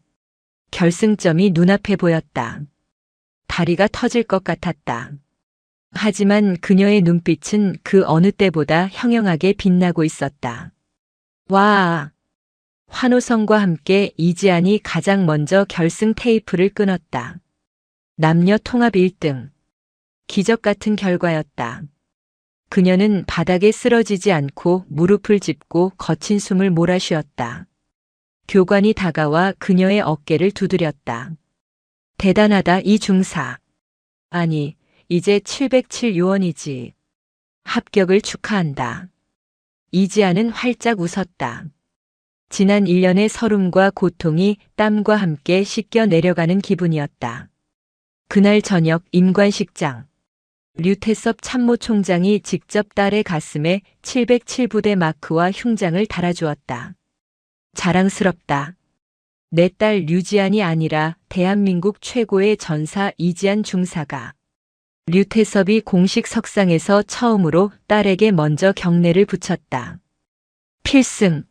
결승점이 눈앞에 보였다. 다리가 터질 것 같았다. 하지만 그녀의 눈빛은 그 어느 때보다 형형하게 빛나고 있었다. 와! 환호성과 함께 이지안이 가장 먼저 결승 테이프를 끊었다. 남녀 통합 1등. 기적 같은 결과였다. 그녀는 바닥에 쓰러지지 않고 무릎을 짚고 거친 숨을 몰아쉬었다. 교관이 다가와 그녀의 어깨를 두드렸다. 대단하다 이 중사. 아니, 이제 707 요원이지. 합격을 축하한다. 이지아는 활짝 웃었다. 지난 1년의 서름과 고통이 땀과 함께 씻겨 내려가는 기분이었다. 그날 저녁 임관식장. 류태섭 참모총장이 직접 딸의 가슴에 707부대 마크와 흉장을 달아주었다. 자랑스럽다. 내 딸 류지안이 아니라 대한민국 최고의 전사 이지안 중사가. 류태섭이 공식 석상에서 처음으로 딸에게 먼저 경례를 붙였다. 필승.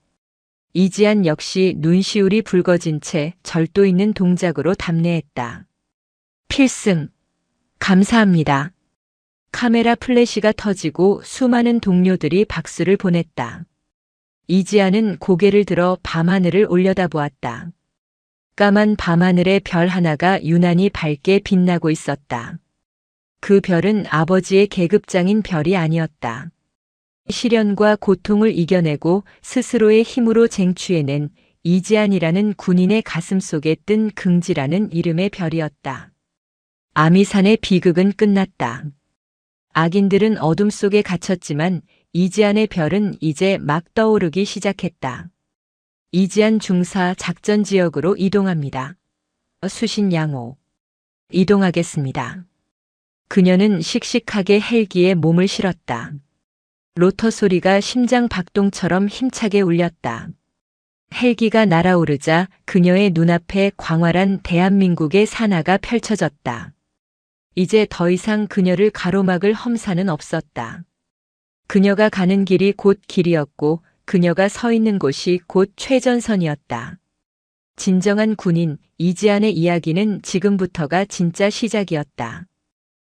이지안 역시 눈시울이 붉어진 채 절도 있는 동작으로 답례했다. 필승. 감사합니다. 카메라 플래시가 터지고 수많은 동료들이 박수를 보냈다. 이지아는 고개를 들어 밤하늘을 올려다보았다. 까만 밤하늘의 별 하나가 유난히 밝게 빛나고 있었다. 그 별은 아버지의 계급장인 별이 아니었다. 시련과 고통을 이겨내고 스스로의 힘으로 쟁취해낸 이지안이라는 군인의 가슴 속에 뜬 긍지라는 이름의 별이었다. 아미산의 비극은 끝났다. 악인들은 어둠 속에 갇혔지만 이지안의 별은 이제 막 떠오르기 시작했다. 이지안 중사 작전 지역으로 이동합니다. 수신 양호. 이동하겠습니다. 그녀는 씩씩하게 헬기에 몸을 실었다. 로터 소리가 심장 박동처럼 힘차게 울렸다. 헬기가 날아오르자 그녀의 눈앞에 광활한 대한민국의 산하가 펼쳐졌다. 이제 더 이상 그녀를 가로막을 험산은 없었다. 그녀가 가는 길이 곧 길이었고 그녀가 서 있는 곳이 곧 최전선이었다. 진정한 군인 이지안의 이야기는 지금부터가 진짜 시작이었다.